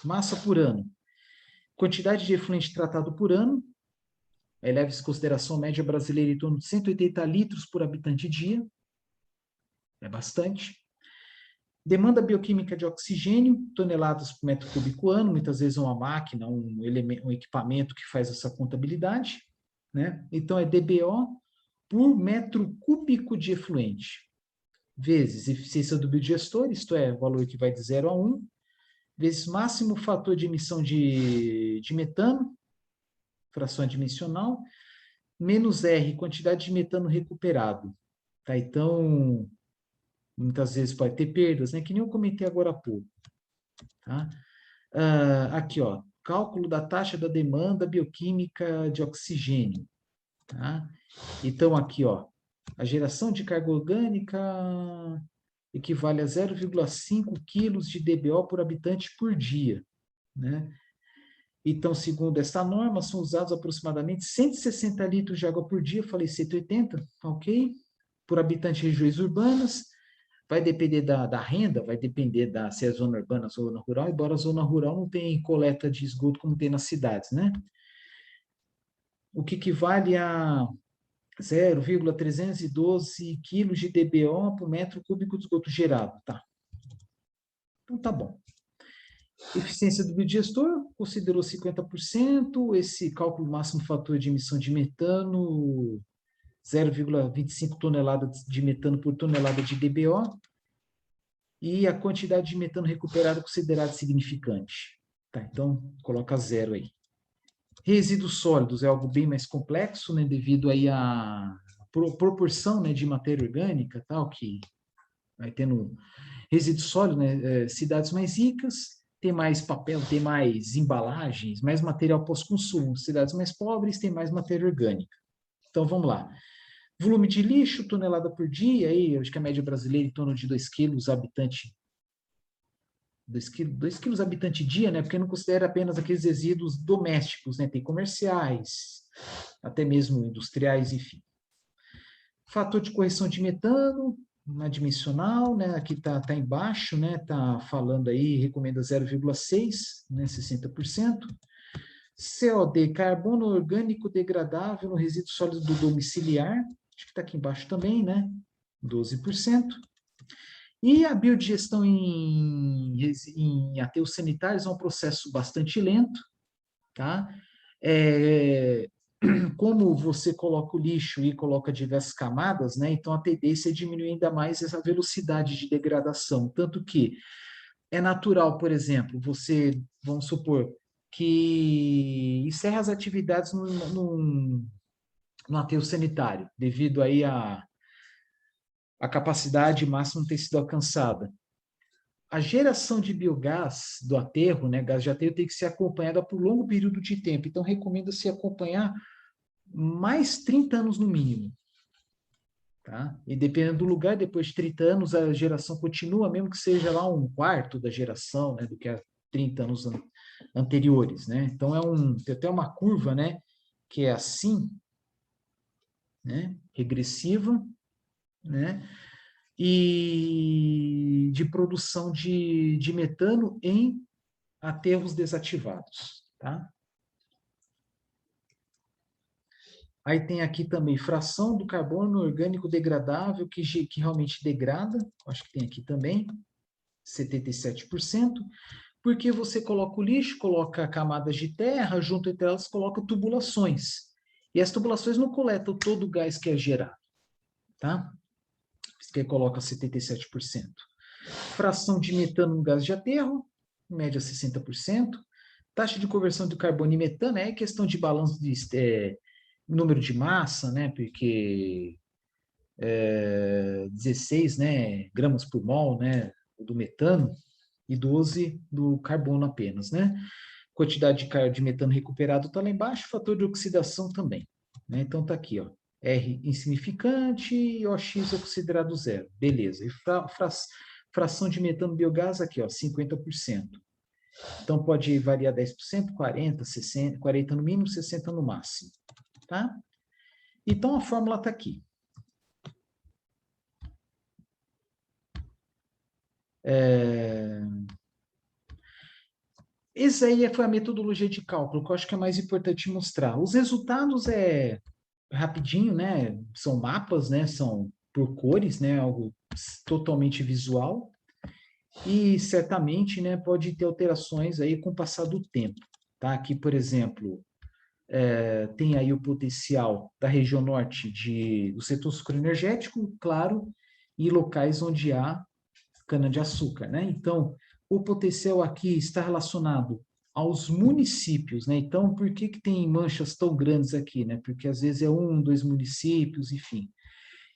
massa por ano, quantidade de efluente tratado por ano, aí leva-se em consideração a média brasileira em torno de 180 litros por habitante dia, é bastante. Demanda bioquímica de oxigênio, toneladas por metro cúbico ano, muitas vezes uma máquina, um equipamento que faz essa contabilidade, né? Então, é DBO por metro cúbico de efluente, vezes eficiência do biodigestor, isto é, o valor que vai de 0 a 1, vezes máximo fator de emissão de metano, fração adimensional, menos R, quantidade de metano recuperado. Tá? Então, muitas vezes pode ter perdas, né? Que nem eu comentei agora há pouco. Tá? Aqui, ó, cálculo da taxa da demanda bioquímica de oxigênio. Tá? Então, aqui, ó, a geração de carga orgânica equivale a 0,5 quilos de DBO por habitante por dia. Né? Então, segundo esta norma, são usados aproximadamente 160 litros de água por dia, falei 180, ok? Por habitante de regiões urbanas, vai depender da renda, vai depender se é zona urbana ou zona rural, embora a zona rural não tenha coleta de esgoto como tem nas cidades, né? O que equivale a 0,312 quilos de DBO por metro cúbico de esgoto gerado, tá? Então, tá bom. Eficiência do biodigestor, considerou 50%, esse cálculo máximo fator de emissão de metano, 0,25 toneladas de metano por tonelada de DBO, e a quantidade de metano recuperado considerada significante. Tá, então, coloca 0 aí. Resíduos sólidos é algo bem mais complexo, né, devido aí à proporção, né, de matéria orgânica, tal, que vai tendo resíduos sólidos, né, cidades mais ricas, tem mais papel, tem mais embalagens, mais material pós-consumo. Cidades mais pobres têm mais matéria orgânica. Então, vamos lá. Volume de lixo, tonelada por dia, aí, acho que a média brasileira é em torno de 2 quilos habitante. 2 quilos habitante dia, né? Porque não considera apenas aqueles resíduos domésticos, né? Tem comerciais, até mesmo industriais, enfim. Fator de correção de metano, na dimensional, né? Aqui tá embaixo, né? Tá falando aí, recomenda 0,6, né? 60%. COD, carbono orgânico degradável no resíduo sólido do domiciliar, acho que está aqui embaixo também, né? 12%. E a biodigestão em aterros sanitários é um processo bastante lento, tá? Como você coloca o lixo e coloca diversas camadas, né? Então a tendência é diminuir ainda mais essa velocidade de degradação. Tanto que é natural, por exemplo, vamos supor, que encerra as atividades no aterro sanitário, devido aí a capacidade máxima ter sido alcançada. A geração de biogás do aterro, né, gás de aterro, tem que ser acompanhada por longo período de tempo. Então, recomenda-se acompanhar mais 30 anos no mínimo. tá? E dependendo do lugar, depois de 30 anos, a geração continua, mesmo que seja lá um quarto da geração, né, do que há 30 anos anteriores, né? Então, tem até uma curva, né, que é assim, né, regressiva, né, e de produção de metano em aterros desativados, tá? Aí tem aqui também fração do carbono orgânico degradável, que realmente degrada, acho que tem aqui também, 77%, porque você coloca o lixo, coloca camadas de terra, junto entre elas coloca tubulações. E as tubulações não coletam todo o gás que é gerado, tá? Por isso que coloca 77%. Fração de metano no gás de aterro, em média 60%. Taxa de conversão de carbono e metano é questão de balanço de número de massa, né? Porque 16, né, gramas por mol, né, do metano e 12 do carbono apenas, né? Quantidade de metano recuperado está lá embaixo, fator de oxidação também, né? Então tá aqui, ó, R insignificante e OX é considerado zero, beleza. E fração de metano biogás aqui, ó, 50%. Então pode variar 10%, 40%, 60%, 40% no mínimo, 60% no máximo, tá? Então a fórmula está aqui. Essa aí foi a metodologia de cálculo, que eu acho que é mais importante mostrar. Os resultados é rapidinho, né? São mapas, né? São por cores, né? Algo totalmente visual. E certamente, né, pode ter alterações aí com o passar do tempo, tá? Aqui, por exemplo, tem aí o potencial da região norte do setor sucroenergético, claro, e locais onde há cana-de-açúcar, né? Então, o potencial aqui está relacionado aos municípios, né? Então, por que que tem manchas tão grandes aqui, né? Porque às vezes é um, dois municípios, enfim.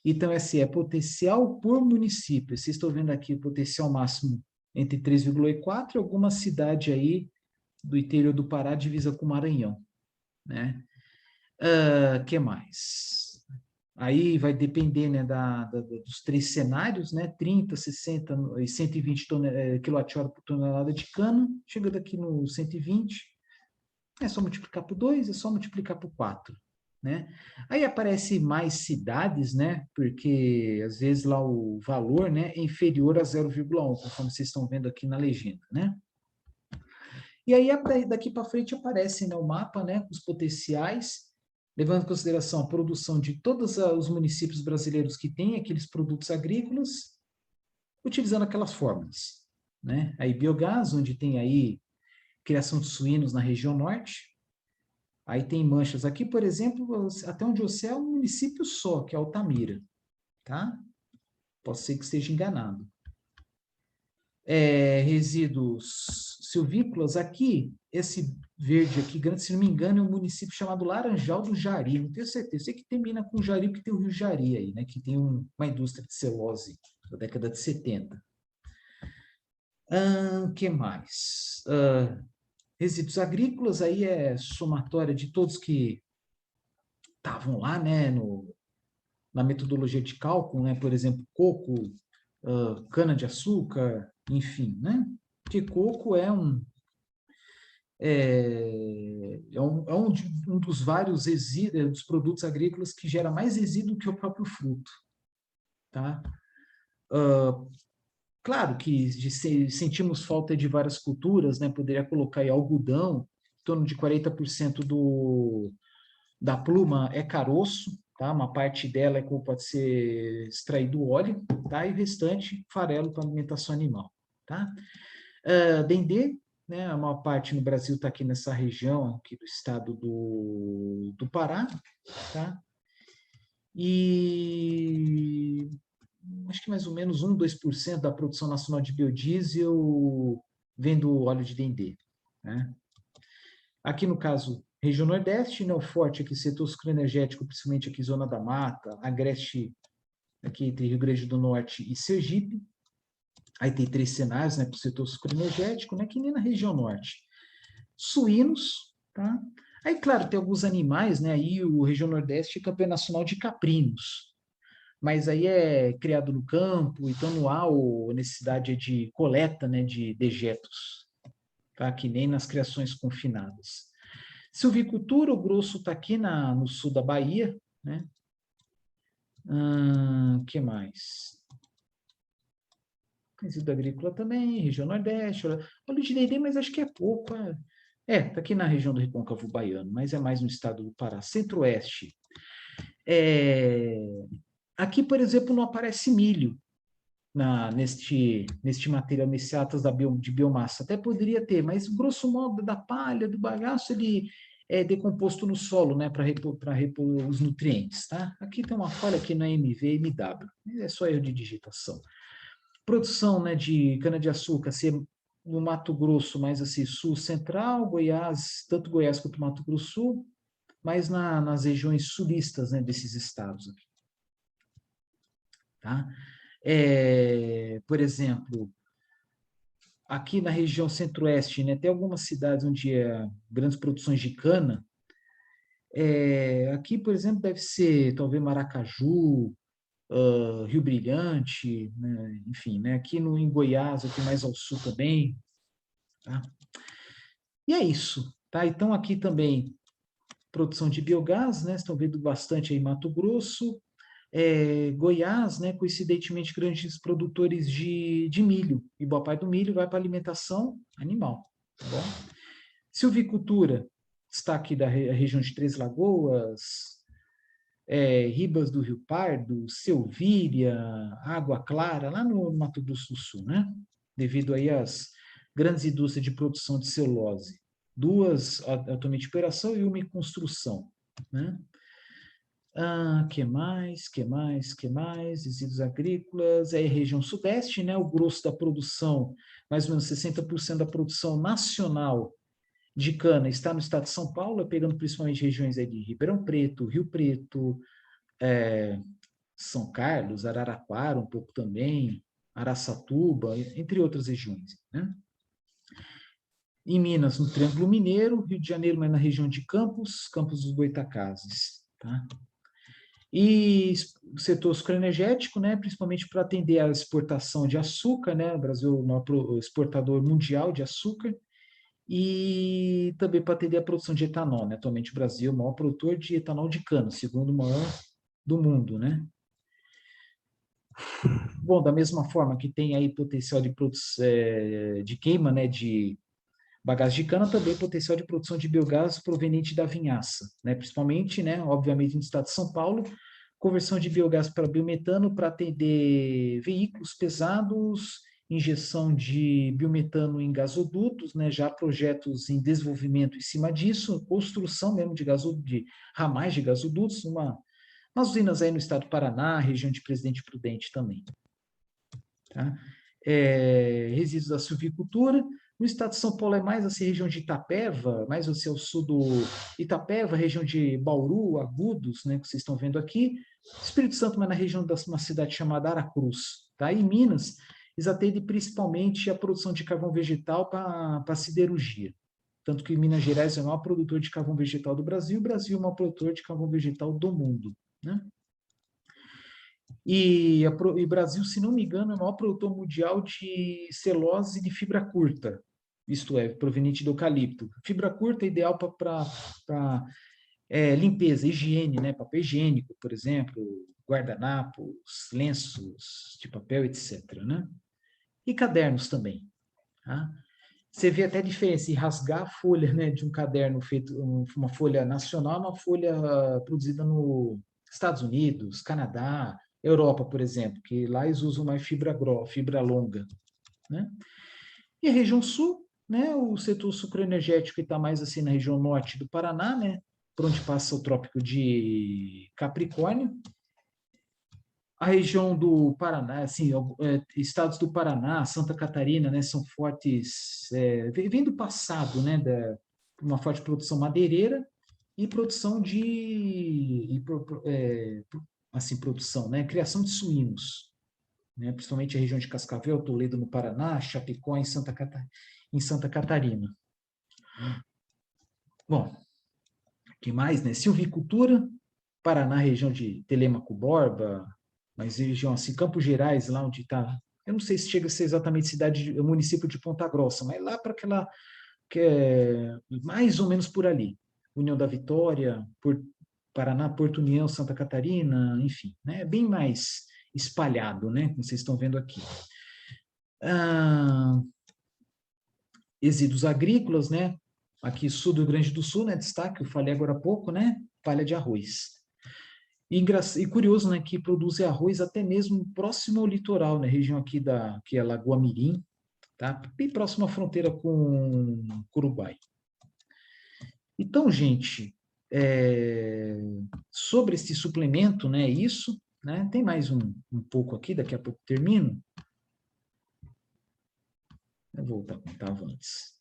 Então, esse é potencial por município. Vocês estão vendo aqui o potencial máximo entre 3,4 e alguma cidade aí do interior do Pará, divisa com o Maranhão, né? Que mais? Aí vai depender, né, dos três cenários, né? 30, 60 e 120 kWh por tonelada de cana. Chega aqui no 120, é só multiplicar por 2, é só multiplicar por 4, né? Aí aparece mais cidades, né? Porque às vezes lá o valor, né, é inferior a 0,1, conforme vocês estão vendo aqui na legenda, né? E aí daqui para frente aparece, né, o mapa, né, os potenciais, levando em consideração a produção de todos os municípios brasileiros que têm aqueles produtos agrícolas, utilizando aquelas fórmulas, né? Aí biogás, onde tem aí criação de suínos na região norte. Aí tem manchas aqui, por exemplo, até onde eu sei é um município só, que é Altamira, tá? Pode ser que esteja enganado. Resíduos silvícolas, aqui, esse verde aqui, grande, se não me engano, é um município chamado Laranjal do Jari, não tenho certeza, sei que termina com Jari, porque tem o Rio Jari aí, né, que tem uma indústria de celulose da década de 70. Que mais? Resíduos agrícolas, aí é somatória de todos que estavam lá, né, na metodologia de cálculo, né, por exemplo, coco, cana-de-açúcar, enfim, né? Porque coco um dos vários dos produtos agrícolas que gera mais resíduo que o próprio fruto, tá? Claro que sentimos falta de várias culturas, né? Poderia colocar aí algodão, em torno de 40% da pluma é caroço, tá? Uma parte dela pode ser extraído óleo, tá? E o restante farelo para alimentação animal, tá? Dendê, né? A maior parte no Brasil está aqui nessa região aqui do estado do Pará, tá? E acho que mais ou menos 1, 2% da produção nacional de biodiesel vem do óleo de dendê, né? Aqui no caso, região Nordeste, né, o forte aqui, setor sucroenergético, principalmente aqui Zona da Mata, Agreste, aqui entre Rio Grande do Norte e Sergipe. Aí tem 3 cenários, né, para o setor sucroenergético, né, que nem na região Norte. Suínos, tá? Aí, claro, tem alguns animais, né, aí o região Nordeste é campeão nacional de caprinos. mas aí é criado no campo, então não há necessidade de coleta, né, de dejetos, tá? Que nem nas criações confinadas. Silvicultura, o grosso está aqui no sul da Bahia, né? Que mais? Resíduo agrícola também, região Nordeste. Óleo de dendê, mas acho que é pouco. Tá aqui na região do Recôncavo Baiano, mas é mais no estado do Pará. Centro-Oeste. Aqui, por exemplo, não aparece milho neste material, nesse Atlas de biomassa. Até poderia ter, mas grosso modo da palha, do bagaço, ele é decomposto no solo, né, para repor os nutrientes, tá? Aqui tem uma falha aqui na MV-MW, é só erro de digitação. Produção, né, de cana-de-açúcar, ser no Mato Grosso, mais assim, sul central, Goiás, tanto Goiás quanto Mato Grosso Sul, mas nas regiões sulistas, né, desses estados aqui, tá? Por exemplo, aqui na região centro-oeste, né, tem algumas cidades onde é grandes produções de cana. Aqui, por exemplo, deve ser talvez Maracaju, Rio Brilhante, né, enfim, né, aqui em Goiás, aqui mais ao sul também, tá? E é isso, tá? Então aqui também produção de biogás, né? Estão vendo bastante aí em Mato Grosso, Goiás, né? Coincidentemente grandes produtores de milho, e boa parte do milho vai para alimentação animal, tá bom? Silvicultura, destaque da região de Três Lagoas, Ribas do Rio Pardo, Selvíria, Água Clara, lá no Mato Grosso do Sul, né? Devido aí às grandes indústrias de produção de celulose. Duas atualmente em operação e uma em construção, né? Que mais? Resíduos agrícolas, região sudeste, né? O grosso da produção, mais ou menos 60% da produção nacional de cana está no estado de São Paulo, pegando principalmente regiões aí de Ribeirão Preto, Rio Preto, São Carlos, Araraquara um pouco também, Araçatuba, entre outras regiões, né? Em Minas, no Triângulo Mineiro, Rio de Janeiro, mas na região de Campos, Campos dos Goytacazes, tá? E o setor sucroenergético, né, principalmente para atender à exportação de açúcar, né, o Brasil é o maior exportador mundial de açúcar, e também para atender a produção de etanol, né? Atualmente o Brasil é o maior produtor de etanol de cana, segundo o maior do mundo, né? Bom, da mesma forma que tem aí potencial de queima, né, de bagaço de cana, também potencial de produção de biogás proveniente da vinhaça, né? Principalmente, né, obviamente no estado de São Paulo, conversão de biogás para biometano para atender veículos pesados, injeção de biometano em gasodutos, né, já projetos em desenvolvimento em cima disso, construção mesmo de ramais de gasodutos, umas usinas aí no estado do Paraná, região de Presidente Prudente também. Tá? Resíduos da silvicultura. No estado de São Paulo é mais assim, região de Itapeva, mais assim, ao sul do Itapeva, região de Bauru, Agudos, né, que vocês estão vendo aqui. Espírito Santo, mas na região de uma cidade chamada Aracruz. Tá? E Minas, eles atendem principalmente a produção de carvão vegetal para siderurgia. Tanto que Minas Gerais é o maior produtor de carvão vegetal do Brasil, o Brasil é o maior produtor de carvão vegetal do mundo. Né? E o Brasil, se não me engano, é o maior produtor mundial de celulose de fibra curta, isto é, proveniente do eucalipto. Fibra curta é ideal para limpeza, higiene, né? Papel higiênico, por exemplo, guardanapos, lenços de papel, etc. Né? E cadernos também. Tá? Você vê até a diferença em rasgar a folha, né, de um caderno feito, uma folha nacional, uma folha produzida nos Estados Unidos, Canadá, Europa, por exemplo, que lá eles usam mais fibra longa, né? E a região sul, né, o setor sucroenergético está mais assim na região norte do Paraná, né, por onde passa o trópico de Capricórnio. A região do Paraná, assim, estados do Paraná, Santa Catarina, né, são fortes, vem do passado, né, uma forte produção madeireira e produção assim, produção, né, criação de suínos, né, principalmente a região de Cascavel, Toledo no Paraná, Chapecó em Santa Catarina. Bom, que mais, né? Silvicultura, Paraná, região de Telêmaco Borba, mas região assim, Campos Gerais, lá onde está, eu não sei se chega a ser exatamente cidade, município de Ponta Grossa, mas lá para aquela, que é mais ou menos por ali, União da Vitória, Paraná, Porto União, Santa Catarina, enfim, né, é bem mais espalhado, né, como vocês estão vendo aqui. Ah, resíduos agrícolas, né, aqui sul do Rio Grande do Sul, né, destaque, eu falei agora há pouco, né, palha de arroz. E curioso, né, que produz arroz até mesmo próximo ao litoral, né, região aqui que é Lagoa Mirim, tá? Bem próximo à fronteira com o Uruguai. Então, gente, sobre esse suplemento, né, isso, né, tem mais um pouco aqui, daqui a pouco termino. Eu vou voltar como estava antes.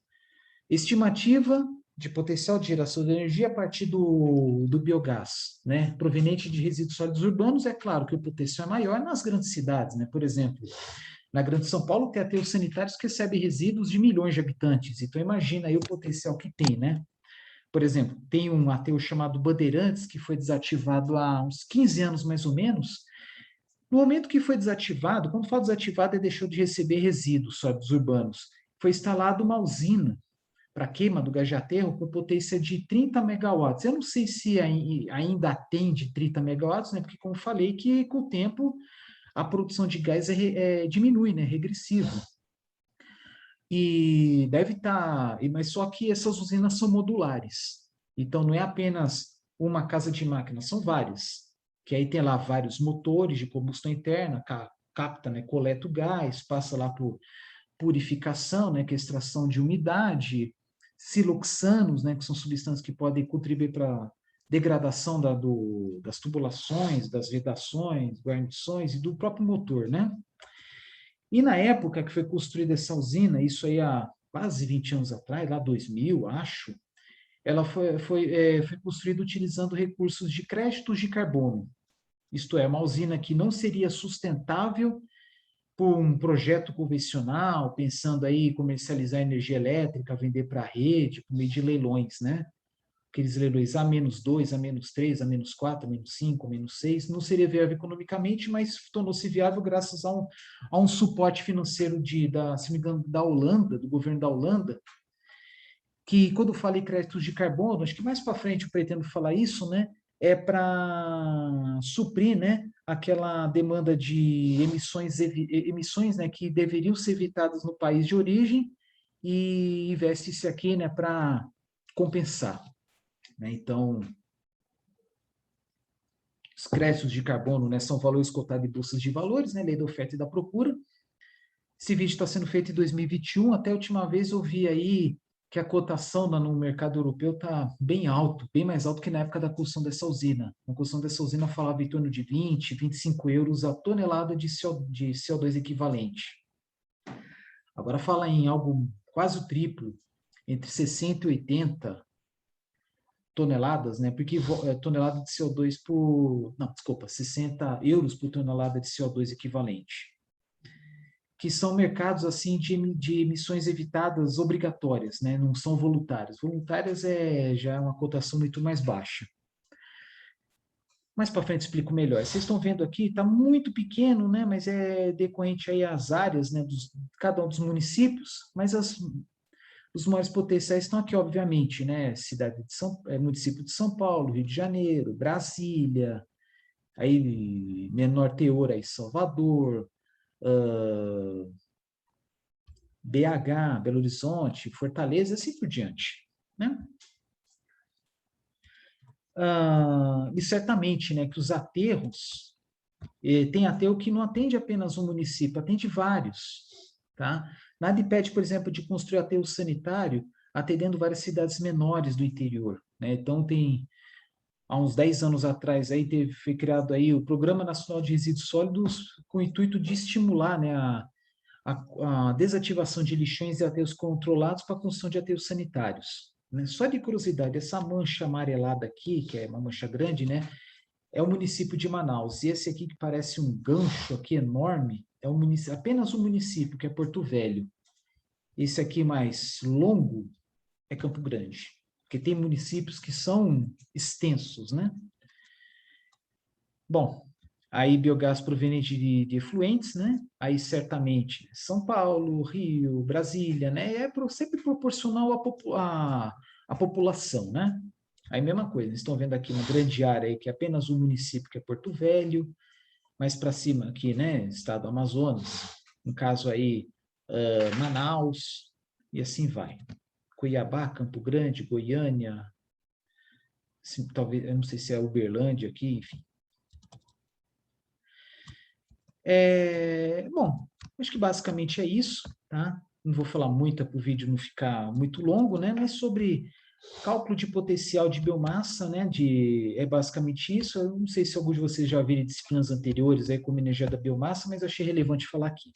Estimativa de potencial de geração de energia a partir do biogás, né, proveniente de resíduos sólidos urbanos. É claro que o potencial é maior nas grandes cidades, né, por exemplo, na Grande São Paulo tem aterros sanitários que recebem resíduos de milhões de habitantes, então imagina aí o potencial que tem, né? Por exemplo, tem um aterro chamado Bandeirantes, que foi desativado há uns 15 anos mais ou menos. No momento que foi desativado, quando fala desativado, ele deixou de receber resíduos sólidos urbanos. Foi instalada uma usina para queima do gás de aterro com potência de 30 megawatts. Eu não sei se ainda atende 30 megawatts, né? Porque, como falei, que com o tempo a produção de gás diminui, né? Regressivo. E deve estar, mas só que essas usinas são modulares. Então, não é apenas uma casa de máquinas, são várias. Que aí tem lá vários motores de combustão interna, capta, né? Coleta o gás, passa lá por purificação, né, que é a extração de umidade, siloxanos, né, que são substâncias que podem contribuir para a degradação das tubulações, das vedações, guarnições e do próprio motor, né? E na época que foi construída essa usina, isso aí há quase 20 anos atrás, lá 2000, acho, ela foi construída utilizando recursos de créditos de carbono. Isto é, uma usina que não seria sustentável por um projeto convencional, pensando aí em comercializar energia elétrica, vender para a rede, por meio de leilões, né? Aqueles leilões A-2, A-3, A-4, A-5, A-6, não seria viável economicamente, mas tornou-se viável graças a um suporte financeiro se não me engano, da Holanda, do governo da Holanda, que quando eu falei créditos de carbono, acho que mais para frente eu pretendo falar isso, né? É para suprir, né, aquela demanda de emissões, né, que deveriam ser evitadas no país de origem e investe-se aqui, né, para compensar, né? Então, os créditos de carbono, né, são valores cotados em bolsas de valores, né, lei da oferta e da procura. Esse vídeo está sendo feito em 2021. Até a última vez eu vi aí que a cotação no mercado europeu está bem alto, bem mais alto que na época da construção dessa usina. A construção dessa usina falava em torno de 20, 25 euros a tonelada de CO2 equivalente. Agora fala em algo quase o triplo, entre 60 e 80 toneladas, né? Porque tonelada de CO2 não, desculpa, 60 euros por tonelada de CO2 equivalente, que são mercados assim de emissões evitadas obrigatórias, né? Não são voluntárias. Voluntárias já é uma cotação muito mais baixa. Mais para frente explico melhor. Vocês estão vendo aqui, está muito pequeno, né? Mas é decorrente aí às áreas, né? Cada um dos municípios, mas os maiores potenciais estão aqui, obviamente, né? Município de São Paulo, Rio de Janeiro, Brasília, aí menor teor aí Salvador, BH, Belo Horizonte, Fortaleza, assim por diante, né? E certamente, né, que os aterros, tem aterro que não atende apenas um município, atende vários, tá? Nada impede, por exemplo, de construir aterro sanitário atendendo várias cidades menores do interior, né? Então, há uns 10 anos atrás, foi criado aí o Programa Nacional de Resíduos Sólidos com o intuito de estimular, né, a desativação de lixões e aterros controlados para a construção de aterros sanitários, né? Só de curiosidade, essa mancha amarelada aqui, que é uma mancha grande, né, é o município de Manaus. E esse aqui que parece um gancho aqui enorme, apenas um município, que é Porto Velho. Esse aqui mais longo é Campo Grande, porque tem municípios que são extensos, né? Bom, Aí biogás proveniente de efluentes, né? Aí certamente São Paulo, Rio, Brasília, né? Sempre proporcional à população, né? Aí mesma coisa, eles estão vendo aqui uma grande área aí, que é apenas um município, que é Porto Velho, mais para cima aqui, né? Estado do Amazonas, no caso aí, Manaus, e assim vai. Cuiabá, Campo Grande, Goiânia, assim, talvez, eu não sei se é Uberlândia aqui, enfim. Bom, acho que basicamente é isso, tá? Não vou falar muito para o vídeo não ficar muito longo, né? Mas sobre cálculo de potencial de biomassa, né? É basicamente isso. Eu não sei se alguns de vocês já viram disciplinas anteriores aí como energia da biomassa, mas eu achei relevante falar aqui.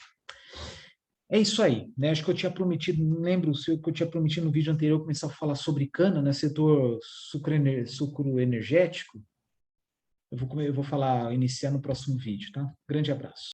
É isso aí, né? Acho que eu tinha prometido, não lembro se eu tinha prometido no vídeo anterior começar a falar sobre cana, né? Setor sucro energético. Eu vou falar, iniciar no próximo vídeo, tá? Grande abraço.